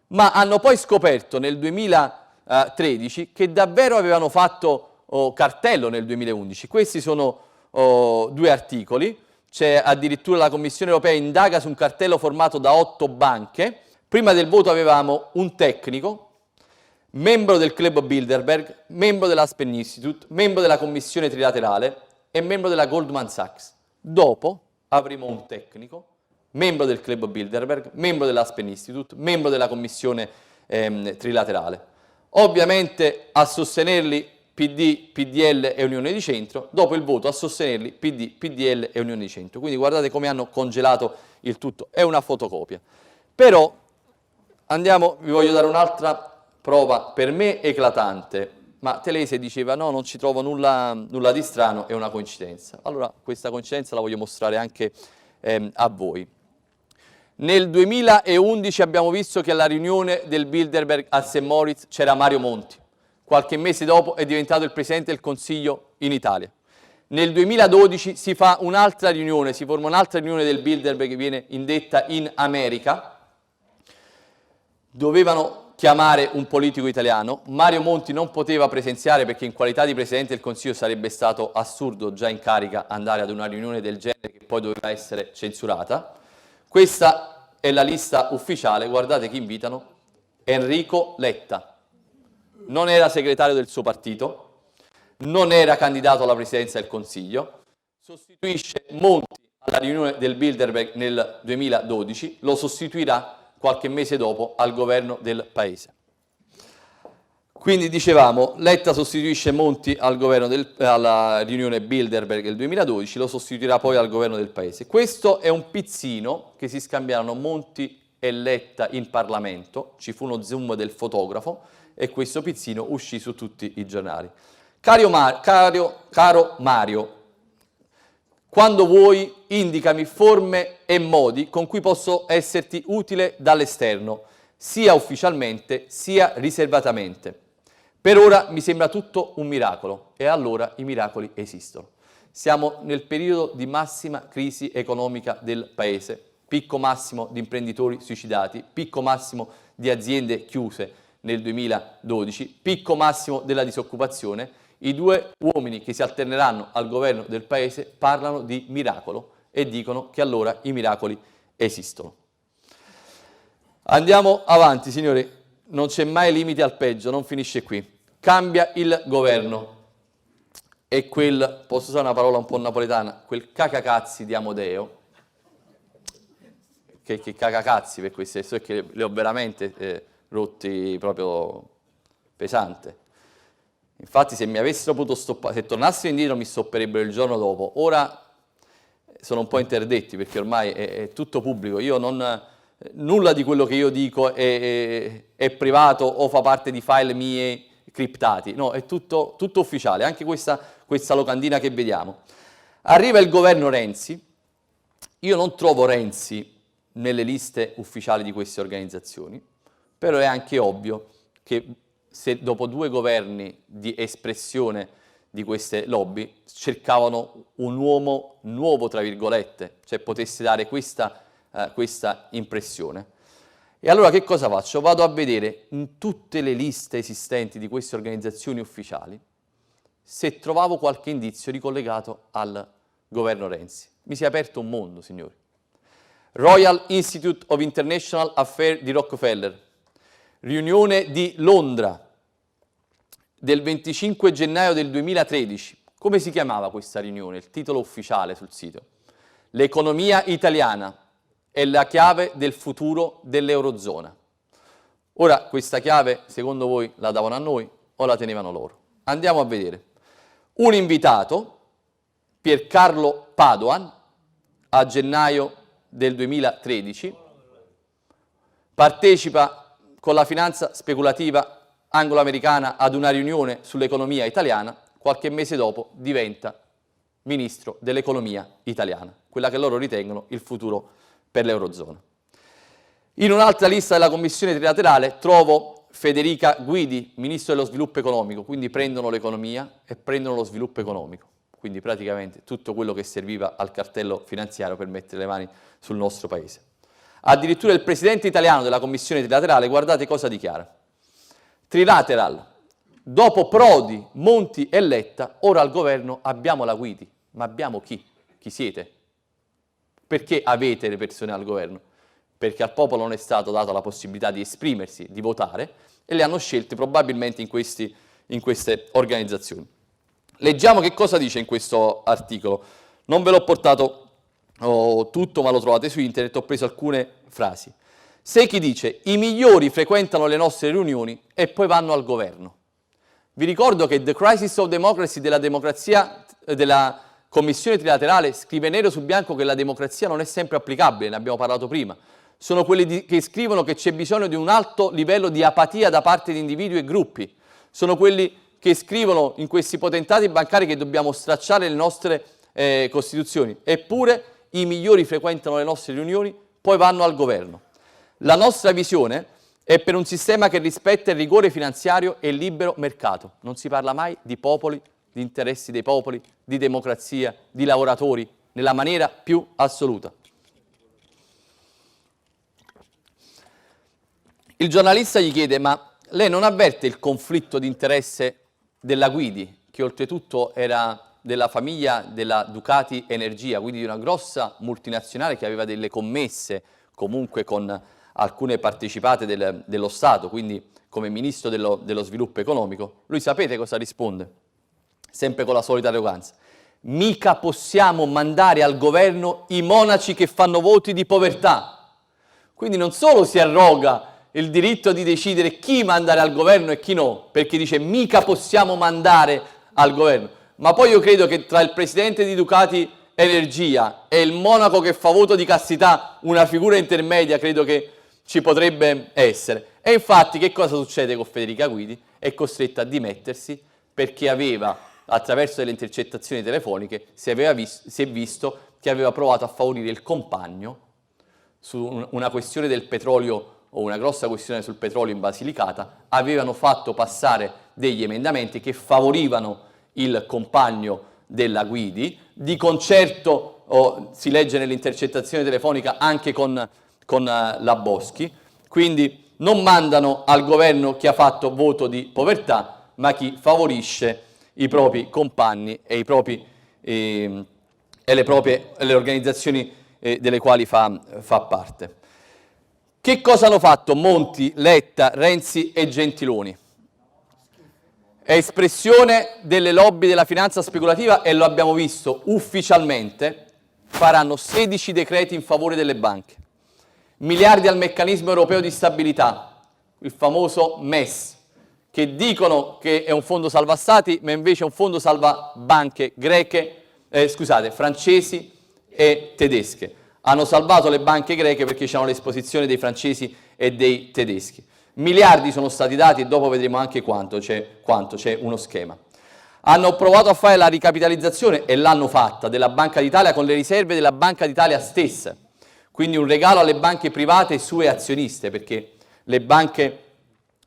ma hanno poi scoperto nel 2013 che davvero avevano fatto cartello nel 2011. Questi sono due articoli. C'è addirittura la Commissione Europea indaga su un cartello formato da 8 banche. Prima del voto avevamo un tecnico, membro del club Bilderberg, membro dell'Aspen Institute, membro della Commissione Trilaterale e membro della Goldman Sachs. Dopo avremo un tecnico, membro del club Bilderberg, membro dell'Aspen Institute, membro della Commissione Trilaterale. Ovviamente a sostenerli PD, PDL e Unione di Centro, dopo il voto a sostenerli PD, PDL e Unione di Centro. Quindi guardate come hanno congelato il tutto, è una fotocopia. Però vi voglio dare un'altra prova per me eclatante ma Telese diceva no, non ci trovo nulla di strano, è una coincidenza. Allora questa coincidenza la voglio mostrare anche a voi. Nel 2011 abbiamo visto che alla riunione del Bilderberg a St. Moritz c'era Mario Monti. Qualche mese dopo è diventato il Presidente del Consiglio in Italia. Nel 2012 si fa un'altra riunione, si forma un'altra riunione del Bilderberg che viene indetta in America. Dovevano chiamare un politico italiano, Mario Monti non poteva presenziare perché in qualità di Presidente del Consiglio sarebbe stato assurdo già in carica andare ad una riunione del genere che poi doveva essere censurata. Questa è la lista ufficiale, guardate chi invitano, Enrico Letta. Non era segretario del suo partito, non era candidato alla Presidenza del Consiglio, sostituisce Monti alla riunione del Bilderberg nel 2012, lo sostituirà qualche mese dopo al governo del paese. Quindi dicevamo, Letta sostituisce Monti al alla riunione Bilderberg del 2012, lo sostituirà poi al governo del paese. Questo è un pizzino che si scambiarono Monti e Letta in Parlamento, ci fu uno zoom del fotografo e questo pizzino uscì su tutti i giornali. Caro Mario, quando vuoi indicami forme e modi con cui posso esserti utile dall'esterno, sia ufficialmente sia riservatamente. Per ora mi sembra tutto un miracolo e allora i miracoli esistono. Siamo nel periodo di massima crisi economica del Paese, picco massimo di imprenditori suicidati, picco massimo di aziende chiuse nel 2012, picco massimo della disoccupazione. I due uomini che si alterneranno al governo del Paese parlano di miracolo e dicono che allora i miracoli esistono. Andiamo avanti, signori, non c'è mai limite al peggio, non finisce qui. Cambia il governo e quel, posso usare una parola un po' napoletana, quel cacacazzi di Amodeo, che cacacazzi per queste, so che le ho veramente rotti proprio pesante. Infatti se mi avessero potuto stoppare, se tornassero indietro mi stopperebbero il giorno dopo. Ora sono un po' interdetti perché ormai è tutto pubblico. Io nulla di quello che io dico è privato o fa parte di file miei criptati. No, è tutto ufficiale, anche questa locandina che vediamo. Arriva il governo Renzi. Io non trovo Renzi nelle liste ufficiali di queste organizzazioni, però è anche ovvio che se dopo 2 governi di espressione di queste lobby cercavano un uomo nuovo, tra virgolette, cioè potesse dare questa impressione. E allora che cosa faccio? Vado a vedere in tutte le liste esistenti di queste organizzazioni ufficiali se trovavo qualche indizio ricollegato al governo Renzi. Mi si è aperto un mondo, signori. Royal Institute of International Affairs di Rockefeller, riunione di Londra del 25 gennaio del 2013. Come si chiamava questa riunione? Il titolo ufficiale sul sito. L'economia italiana è la chiave del futuro dell'Eurozona. Ora, questa chiave, secondo voi, la davano a noi o la tenevano loro? Andiamo a vedere. Un invitato, Piercarlo Padoan, a gennaio del 2013, partecipa con la finanza speculativa anglo-americana ad una riunione sull'economia italiana, qualche mese dopo diventa ministro dell'economia italiana, quella che loro ritengono il futuro per l'Eurozona. In un'altra lista della Commissione trilaterale trovo Federica Guidi, ministro dello sviluppo economico, quindi prendono l'economia e prendono lo sviluppo economico, quindi praticamente tutto quello che serviva al cartello finanziario per mettere le mani sul nostro paese. Addirittura il presidente italiano della Commissione trilaterale, guardate cosa dichiara. Trilateral, dopo Prodi, Monti e Letta, ora al governo abbiamo la Guidi. Ma abbiamo chi? Chi siete? Perché avete le persone al governo? Perché al popolo non è stato data la possibilità di esprimersi, di votare, e le hanno scelte probabilmente in queste organizzazioni. Leggiamo che cosa dice in questo articolo. Non ve l'ho portato tutto, ma lo trovate su internet, ho preso alcune frasi. Secchi dice, i migliori frequentano le nostre riunioni e poi vanno al governo. Vi ricordo che The Crisis of Democracy della Commissione trilaterale scrive nero su bianco che la democrazia non è sempre applicabile, ne abbiamo parlato prima. Sono quelli che scrivono che c'è bisogno di un alto livello di apatia da parte di individui e gruppi. Sono quelli che scrivono in questi potentati bancari che dobbiamo stracciare le nostre Costituzioni, eppure i migliori frequentano le nostre riunioni, poi vanno al governo. La nostra visione è per un sistema che rispetta il rigore finanziario e il libero mercato. Non si parla mai di popoli, di interessi dei popoli, di democrazia, di lavoratori, nella maniera più assoluta. Il giornalista gli chiede: ma lei non avverte il conflitto di interesse della Guidi, che oltretutto era della famiglia della Ducati Energia, quindi di una grossa multinazionale che aveva delle commesse comunque con alcune partecipate dello Stato, quindi come ministro dello sviluppo economico? Lui sapete cosa risponde? Sempre con la solita arroganza: mica possiamo mandare al governo i monaci che fanno voti di povertà. Quindi non solo si arroga il diritto di decidere chi mandare al governo e chi no, perché dice mica possiamo mandare al governo, ma poi io credo che tra il presidente di Ducati Energia e il monaco che fa voto di castità una figura intermedia credo che ci potrebbe essere. E infatti che cosa succede con Federica Guidi? È costretta a dimettersi perché aveva, attraverso delle intercettazioni telefoniche, si è visto che aveva provato a favorire il compagno su una questione del petrolio o una grossa questione sul petrolio in Basilicata. Avevano fatto passare degli emendamenti che favorivano il compagno della Guidi, di concerto, si legge nell'intercettazione telefonica, anche con la Boschi. Quindi non mandano al governo chi ha fatto voto di povertà, ma chi favorisce i propri compagni e le organizzazioni delle quali fa parte. Che cosa hanno fatto Monti, Letta, Renzi e Gentiloni? È espressione delle lobby della finanza speculativa e lo abbiamo visto ufficialmente. Faranno 16 decreti in favore delle banche, miliardi al meccanismo europeo di stabilità, il famoso MES, che dicono che è un fondo salva stati, ma invece è un fondo salva banche francesi e tedesche. Hanno salvato le banche greche perché c'erano l'esposizione dei francesi e dei tedeschi. Miliardi sono stati dati e dopo vedremo anche quanto, c'è uno schema. Hanno provato a fare la ricapitalizzazione e l'hanno fatta della Banca d'Italia con le riserve della Banca d'Italia stessa, quindi un regalo alle banche private e sue azioniste, perché le banche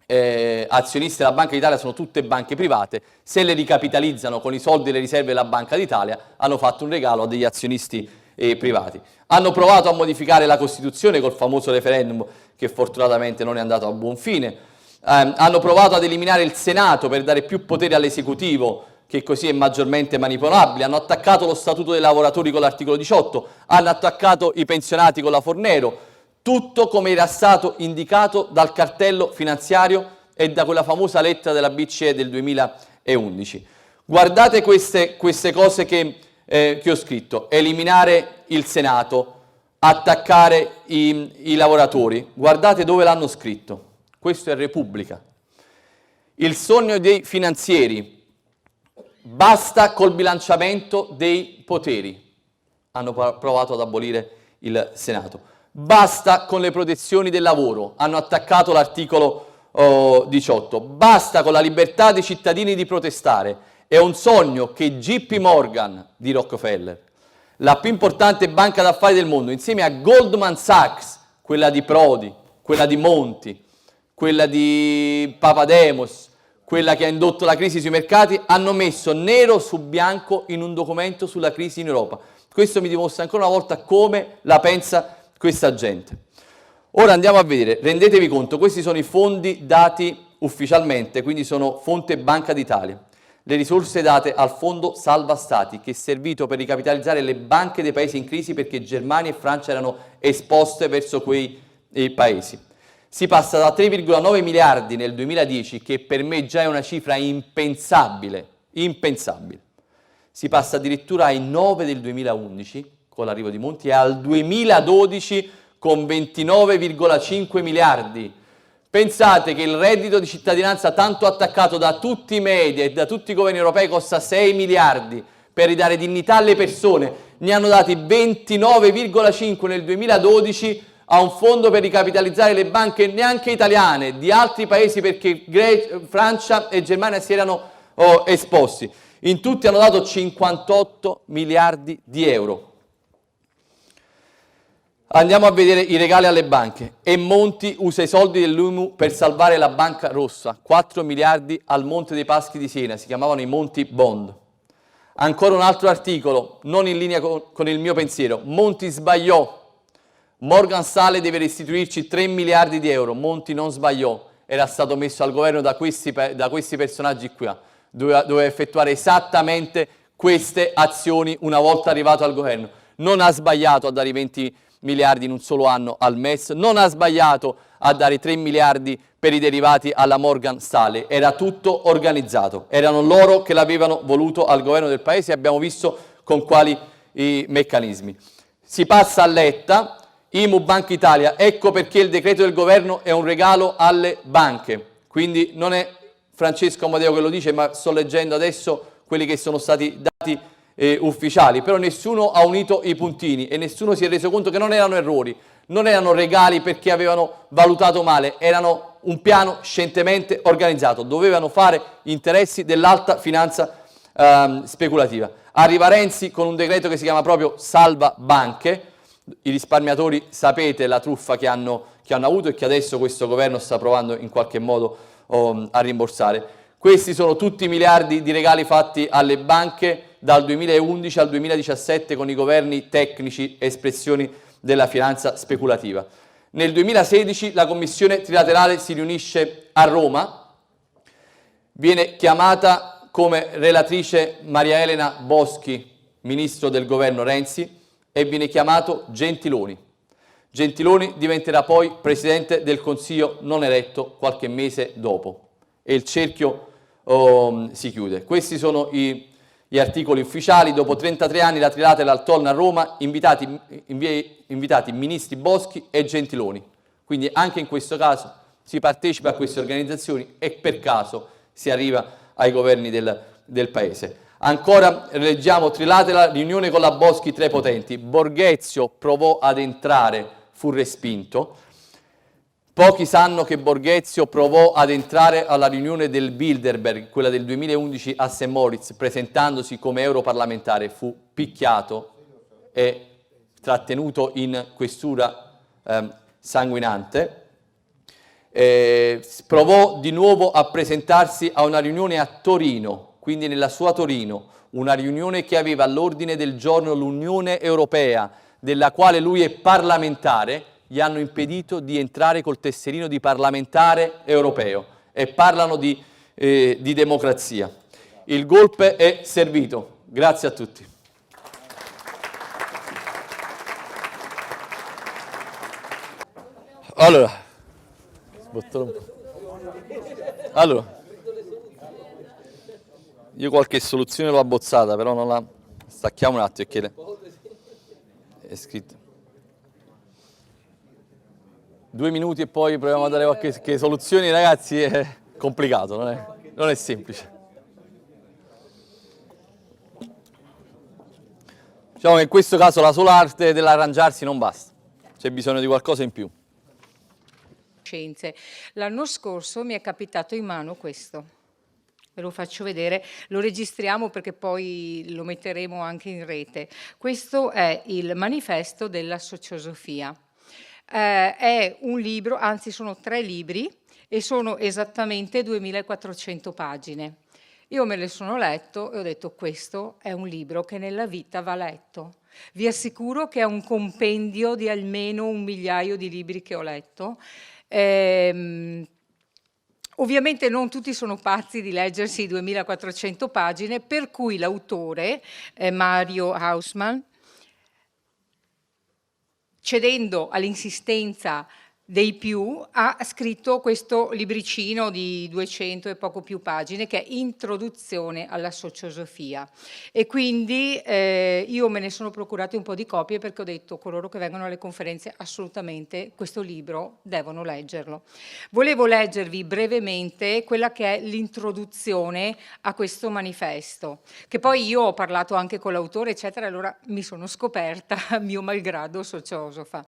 azioniste della Banca d'Italia sono tutte banche private. Se le ricapitalizzano con i soldi e le riserve della Banca d'Italia, hanno fatto un regalo a degli azionisti privati. Hanno provato a modificare la Costituzione col famoso referendum che fortunatamente non è andato a buon fine. Hanno provato ad eliminare il Senato per dare più potere all'esecutivo, che così è maggiormente manipolabile. Hanno attaccato lo Statuto dei lavoratori con l'articolo 18, hanno attaccato i pensionati con la Fornero, tutto come era stato indicato dal cartello finanziario e da quella famosa lettera della BCE del 2011. Guardate queste cose che ho scritto: eliminare il Senato, attaccare i lavoratori. Guardate dove l'hanno scritto. Questo è Repubblica. Il sogno dei finanzieri. Basta col bilanciamento dei poteri. Hanno provato ad abolire il Senato. Basta con le protezioni del lavoro. Hanno attaccato l'articolo 18. Basta con la libertà dei cittadini di protestare. È un sogno che JP Morgan di Rockefeller, la più importante banca d'affari del mondo, insieme a Goldman Sachs, quella di Prodi, quella di Monti, quella di Papademos, quella che ha indotto la crisi sui mercati, hanno messo nero su bianco in un documento sulla crisi in Europa. Questo mi dimostra ancora una volta come la pensa questa gente. Ora andiamo a vedere, rendetevi conto, questi sono i fondi dati ufficialmente, quindi sono fonte Banca d'Italia. Le risorse date al fondo salva stati, che è servito per ricapitalizzare le banche dei paesi in crisi perché Germania e Francia erano esposte verso quei paesi. Si passa da 3,9 miliardi nel 2010, che per me già è una cifra impensabile. Si passa addirittura ai 9 del 2011 con l'arrivo di Monti e al 2012 con 29,5 miliardi. Pensate che il reddito di cittadinanza tanto attaccato da tutti i media e da tutti i governi europei costa 6 miliardi per ridare dignità alle persone. Ne hanno dati 29,5 nel 2012 a un fondo per ricapitalizzare le banche neanche italiane, di altri paesi, perché Francia e Germania si erano esposti. In tutti hanno dato 58 miliardi di euro. Andiamo a vedere i regali alle banche. E Monti usa i soldi dell'UMU per salvare la Banca Rossa. 4 miliardi al Monte dei Paschi di Siena, si chiamavano i Monti Bond. Ancora un altro articolo, non in linea con il mio pensiero. Monti sbagliò. Morgan Stanley deve restituirci 3 miliardi di euro. Monti non sbagliò. Era stato messo al governo da questi personaggi qua. Doveva effettuare esattamente queste azioni una volta arrivato al governo. Non ha sbagliato a dare i 20 miliardi in un solo anno al MES, non ha sbagliato a dare 3 miliardi per i derivati alla Morgan Stanley, era tutto organizzato, erano loro che l'avevano voluto al governo del paese e abbiamo visto con quali meccanismi. Si passa a Letta, IMU Banca Italia, ecco perché il decreto del governo è un regalo alle banche, quindi non è Francesco Amadeo che lo dice, ma sto leggendo adesso quelli che sono stati dati ufficiali, però nessuno ha unito i puntini e nessuno si è reso conto che non erano errori, non erano regali perché avevano valutato male, erano un piano scientemente organizzato, dovevano fare interessi dell'alta finanza speculativa. Arriva Renzi con un decreto che si chiama proprio Salva Banche, i risparmiatori sapete la truffa che hanno avuto e che adesso questo governo sta provando in qualche modo a rimborsare. Questi sono tutti i miliardi di regali fatti alle banche dal 2011 al 2017 con i governi tecnici, espressioni della finanza speculativa. Nel 2016 la commissione trilaterale si riunisce a Roma, viene chiamata come relatrice Maria Elena Boschi, ministro del governo Renzi, e viene chiamato Gentiloni. Gentiloni diventerà poi presidente del Consiglio non eletto qualche mese dopo e il cerchio si chiude. Questi sono gli articoli ufficiali. Dopo 33 anni la trilateral torna a Roma, invitati ministri Boschi e Gentiloni. Quindi anche in questo caso si partecipa a queste organizzazioni e per caso si arriva ai governi del Paese. Ancora leggiamo trilateral, riunione con la Boschi tra i potenti. Borghezio provò ad entrare, fu respinto. Pochi sanno che Borghezio provò ad entrare alla riunione del Bilderberg, quella del 2011 a St. Moritz, presentandosi come europarlamentare, fu picchiato e trattenuto in questura sanguinante. Provò di nuovo a presentarsi a una riunione a Torino, quindi nella sua Torino, una riunione che aveva all'ordine del giorno l'Unione Europea, della quale lui è parlamentare. Gli hanno impedito di entrare col tesserino di parlamentare europeo e parlano di democrazia. Il golpe è servito. Grazie a tutti. Allora, io qualche soluzione l'ho abbozzata, però non la stacchiamo un attimo perché è scritto. 2 minuti e poi proviamo a dare qualche soluzione, ragazzi, è complicato, non è semplice. Diciamo che in questo caso la sola arte dell'arrangiarsi non basta, c'è bisogno di qualcosa in più. L'anno scorso mi è capitato in mano questo, ve lo faccio vedere, lo registriamo perché poi lo metteremo anche in rete. Questo è il manifesto della sociosofia. È un libro, anzi sono 3 libri e sono esattamente 2400 pagine. Io me le sono letto e ho detto questo è un libro che nella vita va letto. Vi assicuro che è un compendio di almeno 1 migliaio di libri che ho letto. Ovviamente non tutti sono pazzi di leggersi 2400 pagine, per cui l'autore, Mario Hausmann, cedendo all'insistenza dei più, ha scritto questo libricino di 200 e poco più pagine che è Introduzione alla sociosofia. E quindi io me ne sono procurate un po' di copie perché ho detto coloro che vengono alle conferenze assolutamente questo libro devono leggerlo. Volevo leggervi brevemente quella che è l'introduzione a questo manifesto, che poi io ho parlato anche con l'autore, eccetera, allora mi sono scoperta, mio malgrado, sociosofa.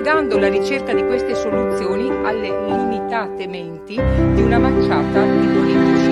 relegando la ricerca di queste soluzioni alle limitate menti di una manciata di politici.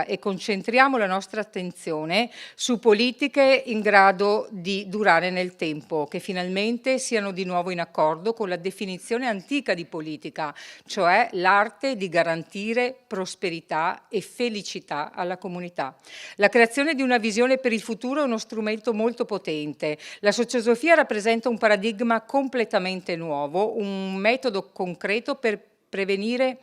E concentriamo la nostra attenzione su politiche in grado di durare nel tempo, che finalmente siano di nuovo in accordo con la definizione antica di politica, cioè l'arte di garantire prosperità e felicità alla comunità. La creazione di una visione per il futuro è uno strumento molto potente. La sociosofia rappresenta un paradigma completamente nuovo, un metodo concreto per pervenire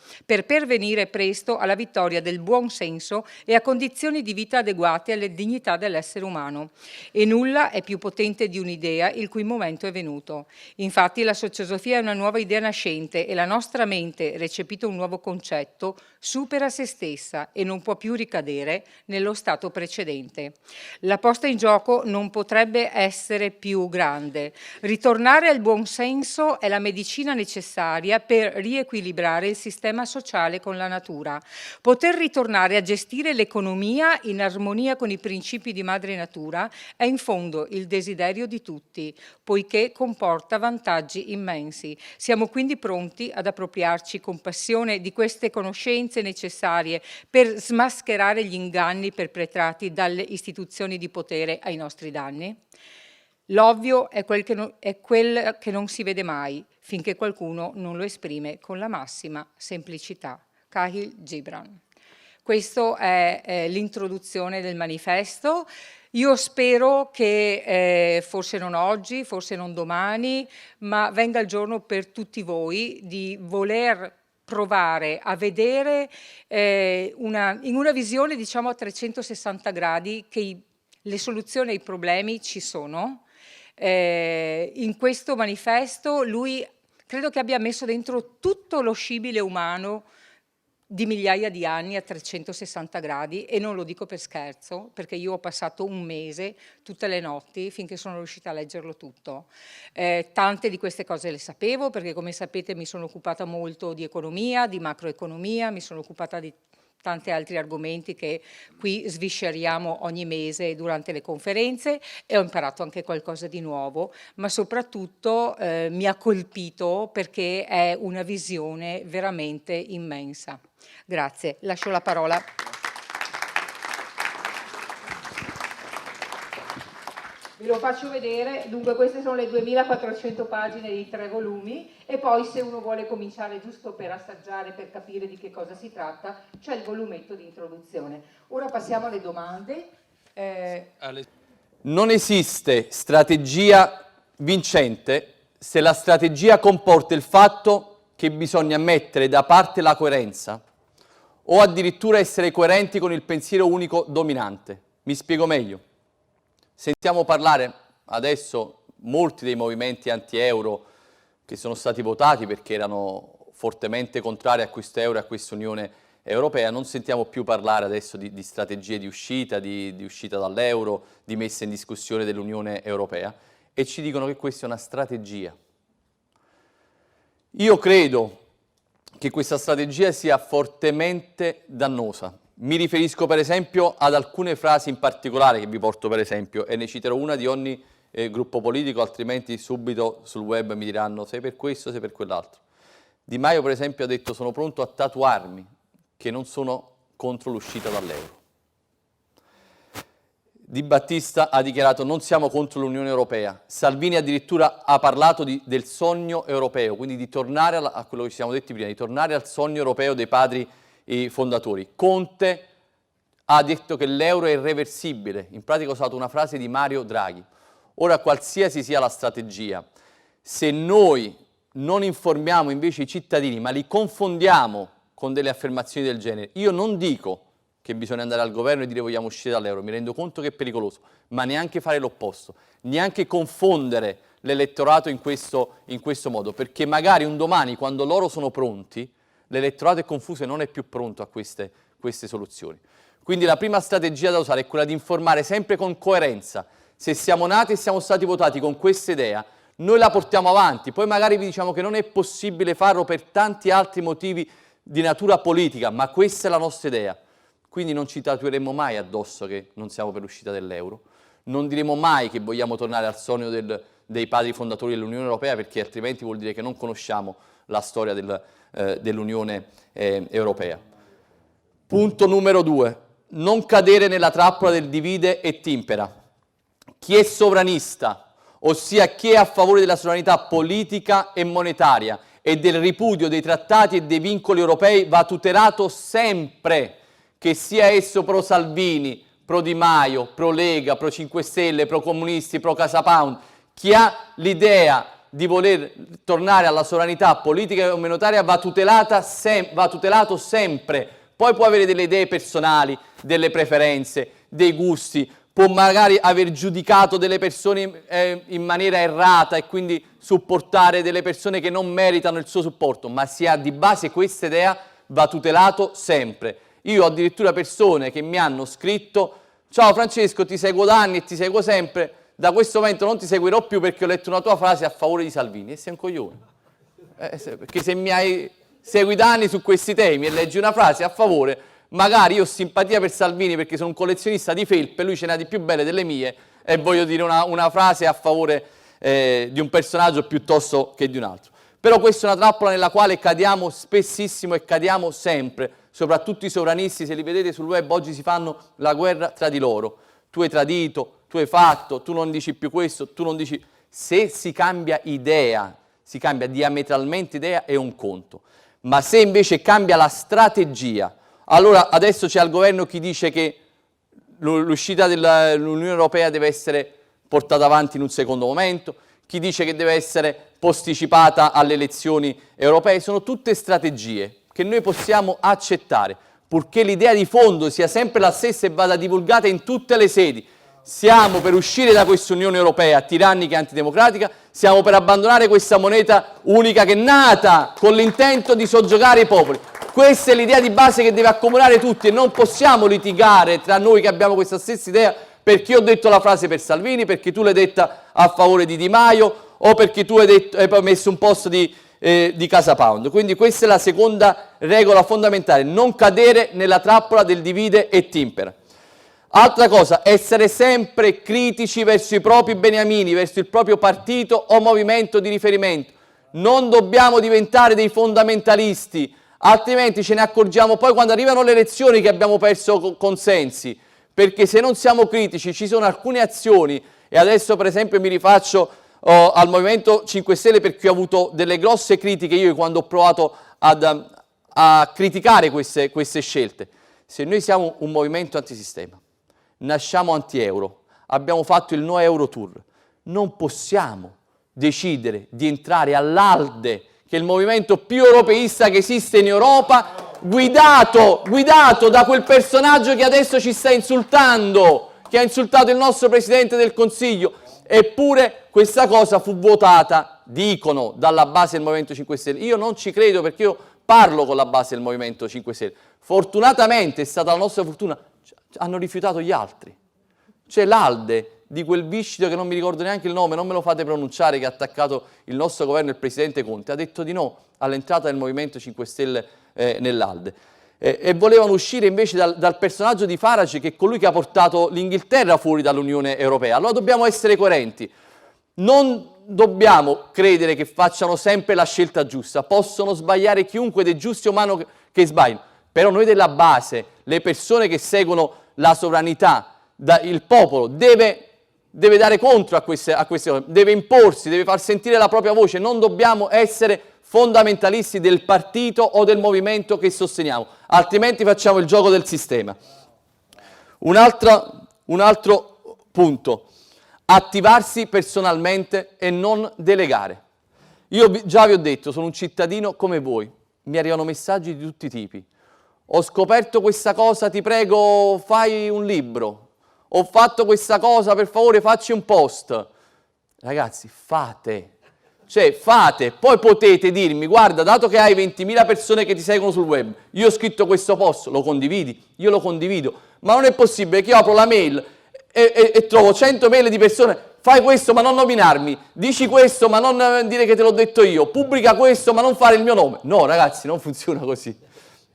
presto alla vittoria del buon senso e a condizioni di vita adeguate alle dignità dell'essere umano. E nulla è più potente di un'idea il cui momento è venuto. Infatti la sociosofia è una nuova idea nascente e la nostra mente, recepito un nuovo concetto, supera se stessa e non può più ricadere nello stato precedente. La posta in gioco non potrebbe essere più grande. Ritornare al buon senso è la medicina necessaria per riequilibrare il sistema sociale con la natura. Poter ritornare a gestire l'economia in armonia con i principi di madre natura è in fondo il desiderio di tutti, poiché comporta vantaggi immensi. Siamo quindi pronti ad appropriarci con passione di queste conoscenze necessarie per smascherare gli inganni perpetrati dalle istituzioni di potere ai nostri danni? L'ovvio è quel che non si vede mai, finché qualcuno non lo esprime con la massima semplicità. Khalil Gibran. Questa è l'introduzione del manifesto. Io spero che forse non oggi, forse non domani, ma venga il giorno per tutti voi di voler provare a vedere in una visione, diciamo, a 360 gradi che le soluzioni ai problemi ci sono. In questo manifesto lui credo che abbia messo dentro tutto lo scibile umano di migliaia di anni a 360 gradi, e non lo dico per scherzo, perché io ho passato un mese tutte le notti finché sono riuscita a leggerlo tutto. Tante di queste cose le sapevo, perché come sapete mi sono occupata molto di economia, di macroeconomia, mi sono occupata di tanti altri argomenti che qui svisceriamo ogni mese durante le conferenze, e ho imparato anche qualcosa di nuovo, ma soprattutto mi ha colpito perché è una visione veramente immensa. Grazie, lascio la parola. Ve lo faccio vedere. Dunque queste sono le 2400 pagine di 3 volumi, e poi se uno vuole cominciare giusto per assaggiare, per capire di che cosa si tratta, c'è il volumetto di introduzione. Ora passiamo alle domande. Non esiste strategia vincente se la strategia comporta il fatto che bisogna mettere da parte la coerenza o addirittura essere coerenti con il pensiero unico dominante. Mi spiego meglio. Sentiamo parlare adesso molti dei movimenti anti-euro che sono stati votati perché erano fortemente contrari a questo euro e a questa Unione Europea. Non sentiamo più parlare adesso di strategie di uscita, di uscita dall'euro, di messa in discussione dell'Unione Europea, e ci dicono che questa è una strategia. Io credo che questa strategia sia fortemente dannosa. Mi riferisco per esempio ad alcune frasi in particolare che vi porto per esempio, e ne citerò una di ogni gruppo politico, altrimenti subito sul web mi diranno sei per questo, sei per quell'altro. Di Maio per esempio ha detto sono pronto a tatuarmi che non sono contro l'uscita dall'euro. Di Battista ha dichiarato non siamo contro l'Unione Europea. Salvini addirittura ha parlato del sogno europeo, quindi di tornare a quello che ci siamo detti prima, di tornare al sogno europeo dei padri fondatori. Conte ha detto che l'euro è irreversibile, in pratica ha usato una frase di Mario Draghi. Ora, qualsiasi sia la strategia, se noi non informiamo invece i cittadini, ma li confondiamo con delle affermazioni del genere, io non dico che bisogna andare al governo e dire vogliamo uscire dall'euro, mi rendo conto che è pericoloso, ma neanche fare l'opposto, neanche confondere l'elettorato in questo modo, perché magari un domani, quando loro sono pronti, l'elettorato è confuso e non è più pronto a queste soluzioni. Quindi la prima strategia da usare è quella di informare sempre con coerenza. Se siamo nati e siamo stati votati con questa idea, noi la portiamo avanti, poi magari vi diciamo che non è possibile farlo per tanti altri motivi di natura politica, ma questa è la nostra idea. Quindi non ci tatueremo mai addosso che non siamo per l'uscita dell'euro, non diremo mai che vogliamo tornare al sogno dei padri fondatori dell'Unione Europea, perché altrimenti vuol dire che non conosciamo la storia dell'Unione Europea. Punto numero 2, non cadere nella trappola del divide e timpera. Chi è sovranista, ossia chi è a favore della sovranità politica e monetaria e del ripudio dei trattati e dei vincoli europei, va tutelato sempre, che sia esso pro Salvini, pro Di Maio, pro Lega, pro 5 Stelle, pro comunisti, pro Casa Pound. Chi ha l'idea di voler tornare alla sovranità politica e monetaria va tutelato sempre. Poi può avere delle idee personali, delle preferenze, dei gusti, può magari aver giudicato delle persone in maniera errata e quindi supportare delle persone che non meritano il suo supporto, ma se ha di base questa idea va tutelato sempre. Io ho addirittura persone che mi hanno scritto: ciao Francesco, ti seguo da anni e ti seguo sempre, da questo momento non ti seguirò più perché ho letto una tua frase a favore di Salvini. E sei un coglione. Perché se mi segui da anni su questi temi e leggi una frase a favore, magari io ho simpatia per Salvini perché sono un collezionista di felpe, lui ce n'ha di più belle delle mie e voglio dire una frase a favore di un personaggio piuttosto che di un altro. Però questa è una trappola nella quale cadiamo spessissimo e cadiamo sempre, soprattutto i sovranisti. Se li vedete sul web oggi si fanno la guerra tra di loro. Tu hai tradito, tu hai fatto, tu non dici più questo, tu non dici... Se si cambia idea, si cambia diametralmente idea, è un conto. Ma se invece cambia la strategia, allora adesso c'è al governo chi dice che l'uscita dell'Unione Europea deve essere portata avanti in un secondo momento, chi dice che deve essere posticipata alle elezioni europee. Sono tutte strategie che noi possiamo accettare, purché l'idea di fondo sia sempre la stessa e vada divulgata in tutte le sedi. Siamo per uscire da questa Unione Europea tirannica e antidemocratica, siamo per abbandonare questa moneta unica che è nata con l'intento di soggiogare i popoli. Questa è l'idea di base che deve accomunare tutti e non possiamo litigare tra noi che abbiamo questa stessa idea perché io ho detto la frase per Salvini, perché tu l'hai detta a favore di Di Maio o perché tu hai messo un post di Casa Pound. Quindi questa è la seconda regola fondamentale, non cadere nella trappola del divide e timpera. Altra cosa, essere sempre critici verso i propri beniamini, verso il proprio partito o movimento di riferimento. Non dobbiamo diventare dei fondamentalisti, altrimenti ce ne accorgiamo poi quando arrivano le elezioni che abbiamo perso consensi, perché se non siamo critici ci sono alcune azioni, e adesso per esempio mi rifaccio al Movimento 5 Stelle perché ho avuto delle grosse critiche io quando ho provato a criticare queste scelte. Se noi siamo un movimento antisistema, nasciamo anti-euro, abbiamo fatto il no euro tour, non possiamo decidere di entrare all'ALDE, che è il movimento più europeista che esiste in Europa, guidato da quel personaggio che adesso ci sta insultando, che ha insultato il nostro Presidente del Consiglio. Eppure questa cosa fu votata, dicono, dalla base del Movimento 5 Stelle. Io non ci credo perché io parlo con la base del Movimento 5 Stelle. Fortunatamente, è stata la nostra fortuna, hanno rifiutato gli altri. C'è l'ALDE di quel viscido che non mi ricordo neanche il nome, non me lo fate pronunciare, che ha attaccato il nostro governo e il Presidente Conte, ha detto di no all'entrata del Movimento 5 Stelle nell'ALDE. E volevano uscire invece dal personaggio di Farage, che è colui che ha portato l'Inghilterra fuori dall'Unione Europea. Allora dobbiamo essere coerenti. Non dobbiamo credere che facciano sempre la scelta giusta. Possono sbagliare chiunque ed è giusto e umano che sbagliano. Però noi della base, le persone che seguono la sovranità, il popolo, deve dare contro a queste cose, deve imporsi, deve far sentire la propria voce. Non dobbiamo essere fondamentalisti del partito o del movimento che sosteniamo, altrimenti facciamo il gioco del sistema. Un altro punto, attivarsi personalmente e non delegare. Io già vi ho detto, sono un cittadino come voi, mi arrivano messaggi di tutti i tipi. Ho scoperto questa cosa, ti prego fai un libro. Ho fatto questa cosa, per favore facci un post. Ragazzi, fate. Cioè, fate, poi potete dirmi, guarda, dato che hai 20.000 persone che ti seguono sul web, io ho scritto questo post, lo condividi? Io lo condivido, ma non è possibile che io apro la mail e trovo 100 mail di persone, fai questo ma non nominarmi, dici questo ma non dire che te l'ho detto io, pubblica questo ma non fare il mio nome. No, ragazzi, non funziona così.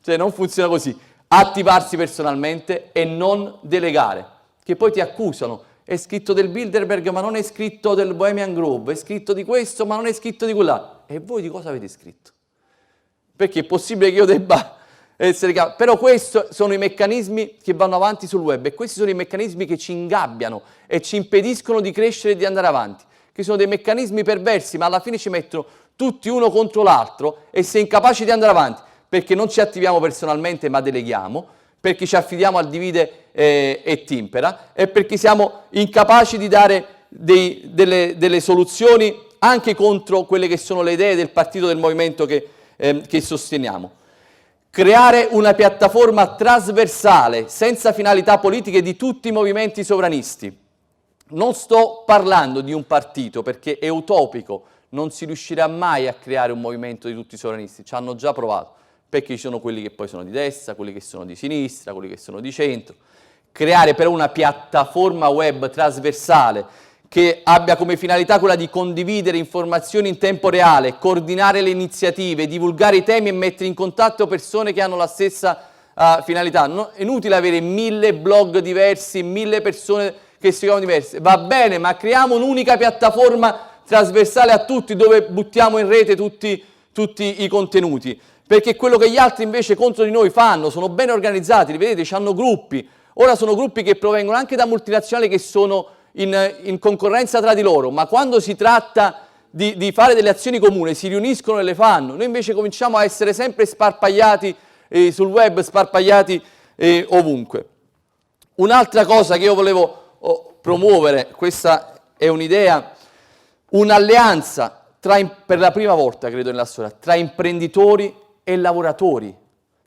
Cioè, non funziona così. Attivarsi personalmente e non delegare, che poi ti accusano. È scritto del Bilderberg ma non è scritto del Bohemian Grove, è scritto di questo ma non è scritto di quella. E voi di cosa avete scritto? Perché è possibile che io debba essere capace. Però questi sono i meccanismi che vanno avanti sul web e questi sono i meccanismi che ci ingabbiano e ci impediscono di crescere e di andare avanti, che sono dei meccanismi perversi ma alla fine ci mettono tutti uno contro l'altro e si è incapaci di andare avanti perché non ci attiviamo personalmente ma deleghiamo, perché ci affidiamo al divide e timpera e perché siamo incapaci di dare delle soluzioni anche contro quelle che sono le idee del partito, del movimento che sosteniamo. Creare una piattaforma trasversale, senza finalità politiche, di tutti i movimenti sovranisti. Non sto parlando di un partito, perché è utopico, non si riuscirà mai a creare un movimento di tutti i sovranisti, ci hanno già provato, perché ci sono quelli che poi sono di destra, quelli che sono di sinistra, quelli che sono di centro. Creare però una piattaforma web trasversale che abbia come finalità quella di condividere informazioni in tempo reale, coordinare le iniziative, divulgare i temi e mettere in contatto persone che hanno la stessa finalità. È inutile avere 1000 blog diversi, 1000 persone che si chiamano diverse. Va bene, ma creiamo un'unica piattaforma trasversale a tutti dove buttiamo in rete tutti i contenuti. Perché quello che gli altri invece contro di noi fanno, sono ben organizzati, li vedete, hanno gruppi. Ora sono gruppi che provengono anche da multinazionali che sono in concorrenza tra di loro, ma quando si tratta di fare delle azioni comuni si riuniscono e le fanno. Noi invece cominciamo a essere sempre sparpagliati sul web, sparpagliati ovunque. Un'altra cosa che io volevo promuovere, questa è un'idea, un'alleanza per la prima volta, credo nella storia, tra imprenditori e lavoratori,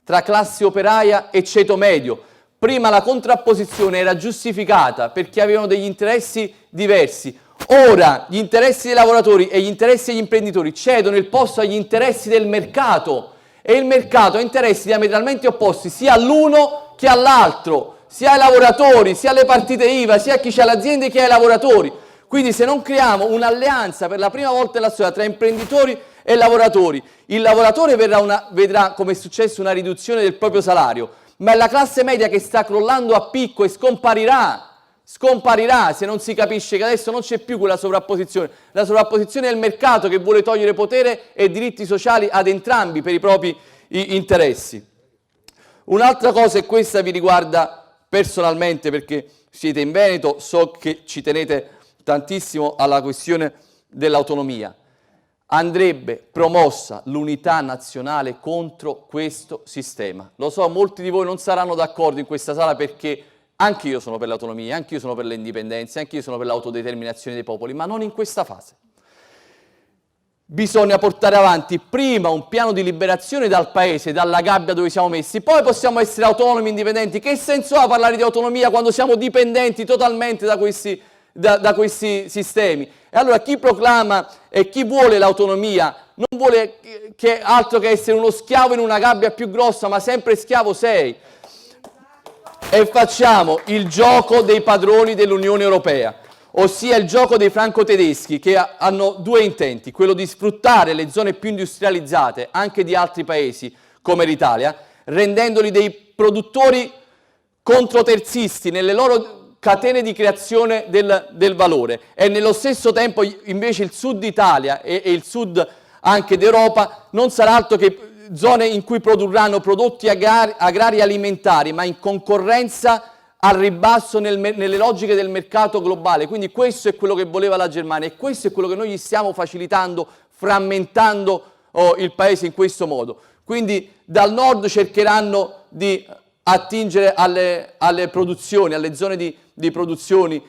tra classe operaia e ceto medio. Prima la contrapposizione era giustificata perché avevano degli interessi diversi. Ora gli interessi dei lavoratori e gli interessi degli imprenditori cedono il posto agli interessi del mercato e il mercato ha interessi diametralmente opposti sia all'uno che all'altro, sia ai lavoratori, sia alle partite IVA, sia a chi ha le aziende che ai lavoratori. Quindi se non creiamo un'alleanza per la prima volta nella storia tra imprenditori e lavoratori, il lavoratore vedrà, come è successo, una riduzione del proprio salario, ma è la classe media che sta crollando a picco e scomparirà se non si capisce che adesso non c'è più quella sovrapposizione. La sovrapposizione è il mercato che vuole togliere potere e diritti sociali ad entrambi per i propri interessi. Un'altra cosa, e questa vi riguarda personalmente perché siete in Veneto, so che ci tenete tantissimo alla questione dell'autonomia. Andrebbe promossa l'unità nazionale contro questo sistema. Lo so, molti di voi non saranno d'accordo in questa sala perché anche io sono per l'autonomia, anche io sono per le indipendenze, anche io sono per l'autodeterminazione dei popoli, ma non in questa fase. Bisogna portare avanti prima un piano di liberazione dal paese, dalla gabbia dove siamo messi, poi possiamo essere autonomi, indipendenti. Che senso ha parlare di autonomia quando siamo dipendenti totalmente da questi sistemi? E allora chi proclama e chi vuole l'autonomia non vuole che altro che essere uno schiavo in una gabbia più grossa, ma sempre schiavo sei. E facciamo il gioco dei padroni dell'Unione Europea, ossia il gioco dei franco-tedeschi che hanno due intenti, quello di sfruttare le zone più industrializzate anche di altri paesi come l'Italia, rendendoli dei produttori controterzisti nelle loro catene di creazione del valore, e nello stesso tempo invece il sud Italia e il sud anche d'Europa non sarà altro che zone in cui produrranno prodotti agrari e alimentari, ma in concorrenza al ribasso nelle logiche del mercato globale. Quindi questo è quello che voleva la Germania e questo è quello che noi gli stiamo facilitando, frammentando il paese in questo modo. Quindi dal nord cercheranno di attingere alle produzioni, alle zone di produzioni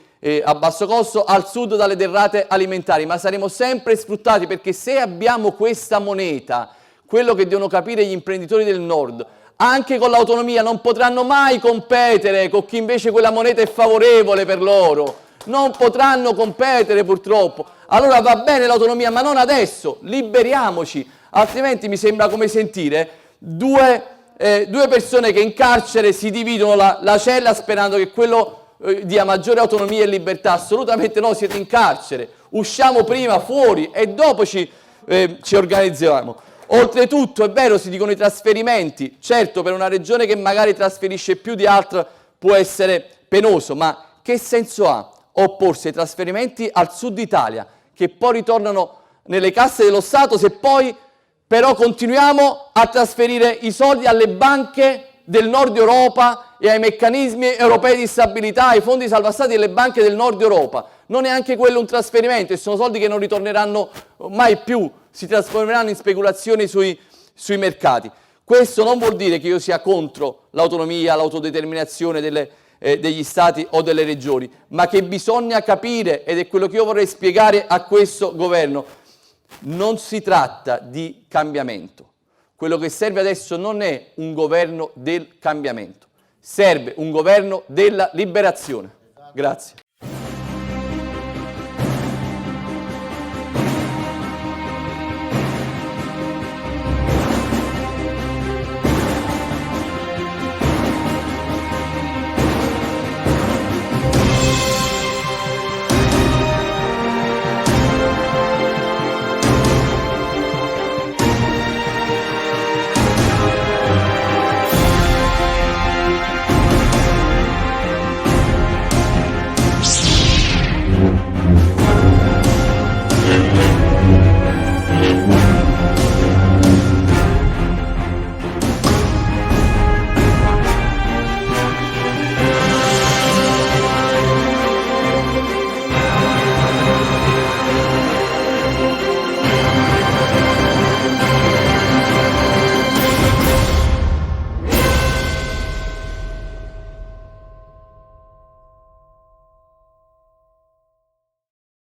a basso costo, al sud dalle derrate alimentari, ma saremo sempre sfruttati perché se abbiamo questa moneta, quello che devono capire gli imprenditori del nord, anche con l'autonomia non potranno mai competere con chi invece quella moneta è favorevole per loro. non potranno competere purtroppo. Allora va bene l'autonomia, ma non adesso, liberiamoci, altrimenti mi sembra come sentire due persone che in carcere si dividono la cella sperando che quello dia maggiore autonomia e libertà. Assolutamente no, siete in carcere, usciamo prima fuori e dopo ci organizziamo. Oltretutto è vero, si dicono i trasferimenti, certo per una regione che magari trasferisce più di altre può essere penoso, ma che senso ha opporsi ai trasferimenti al sud Italia che poi ritornano nelle casse dello Stato se poi però continuiamo a trasferire i soldi alle banche del nord Europa e ai meccanismi europei di stabilità, ai fondi salva stati delle banche del nord Europa? Non è anche quello un trasferimento e sono soldi che non ritorneranno mai più, si trasformeranno in speculazioni sui mercati. Questo non vuol dire che io sia contro l'autonomia, l'autodeterminazione degli stati o delle regioni, ma che bisogna capire, ed è quello che io vorrei spiegare a questo governo, non si tratta di cambiamento. Quello che serve adesso non è un governo del cambiamento, serve un governo della liberazione. Grazie.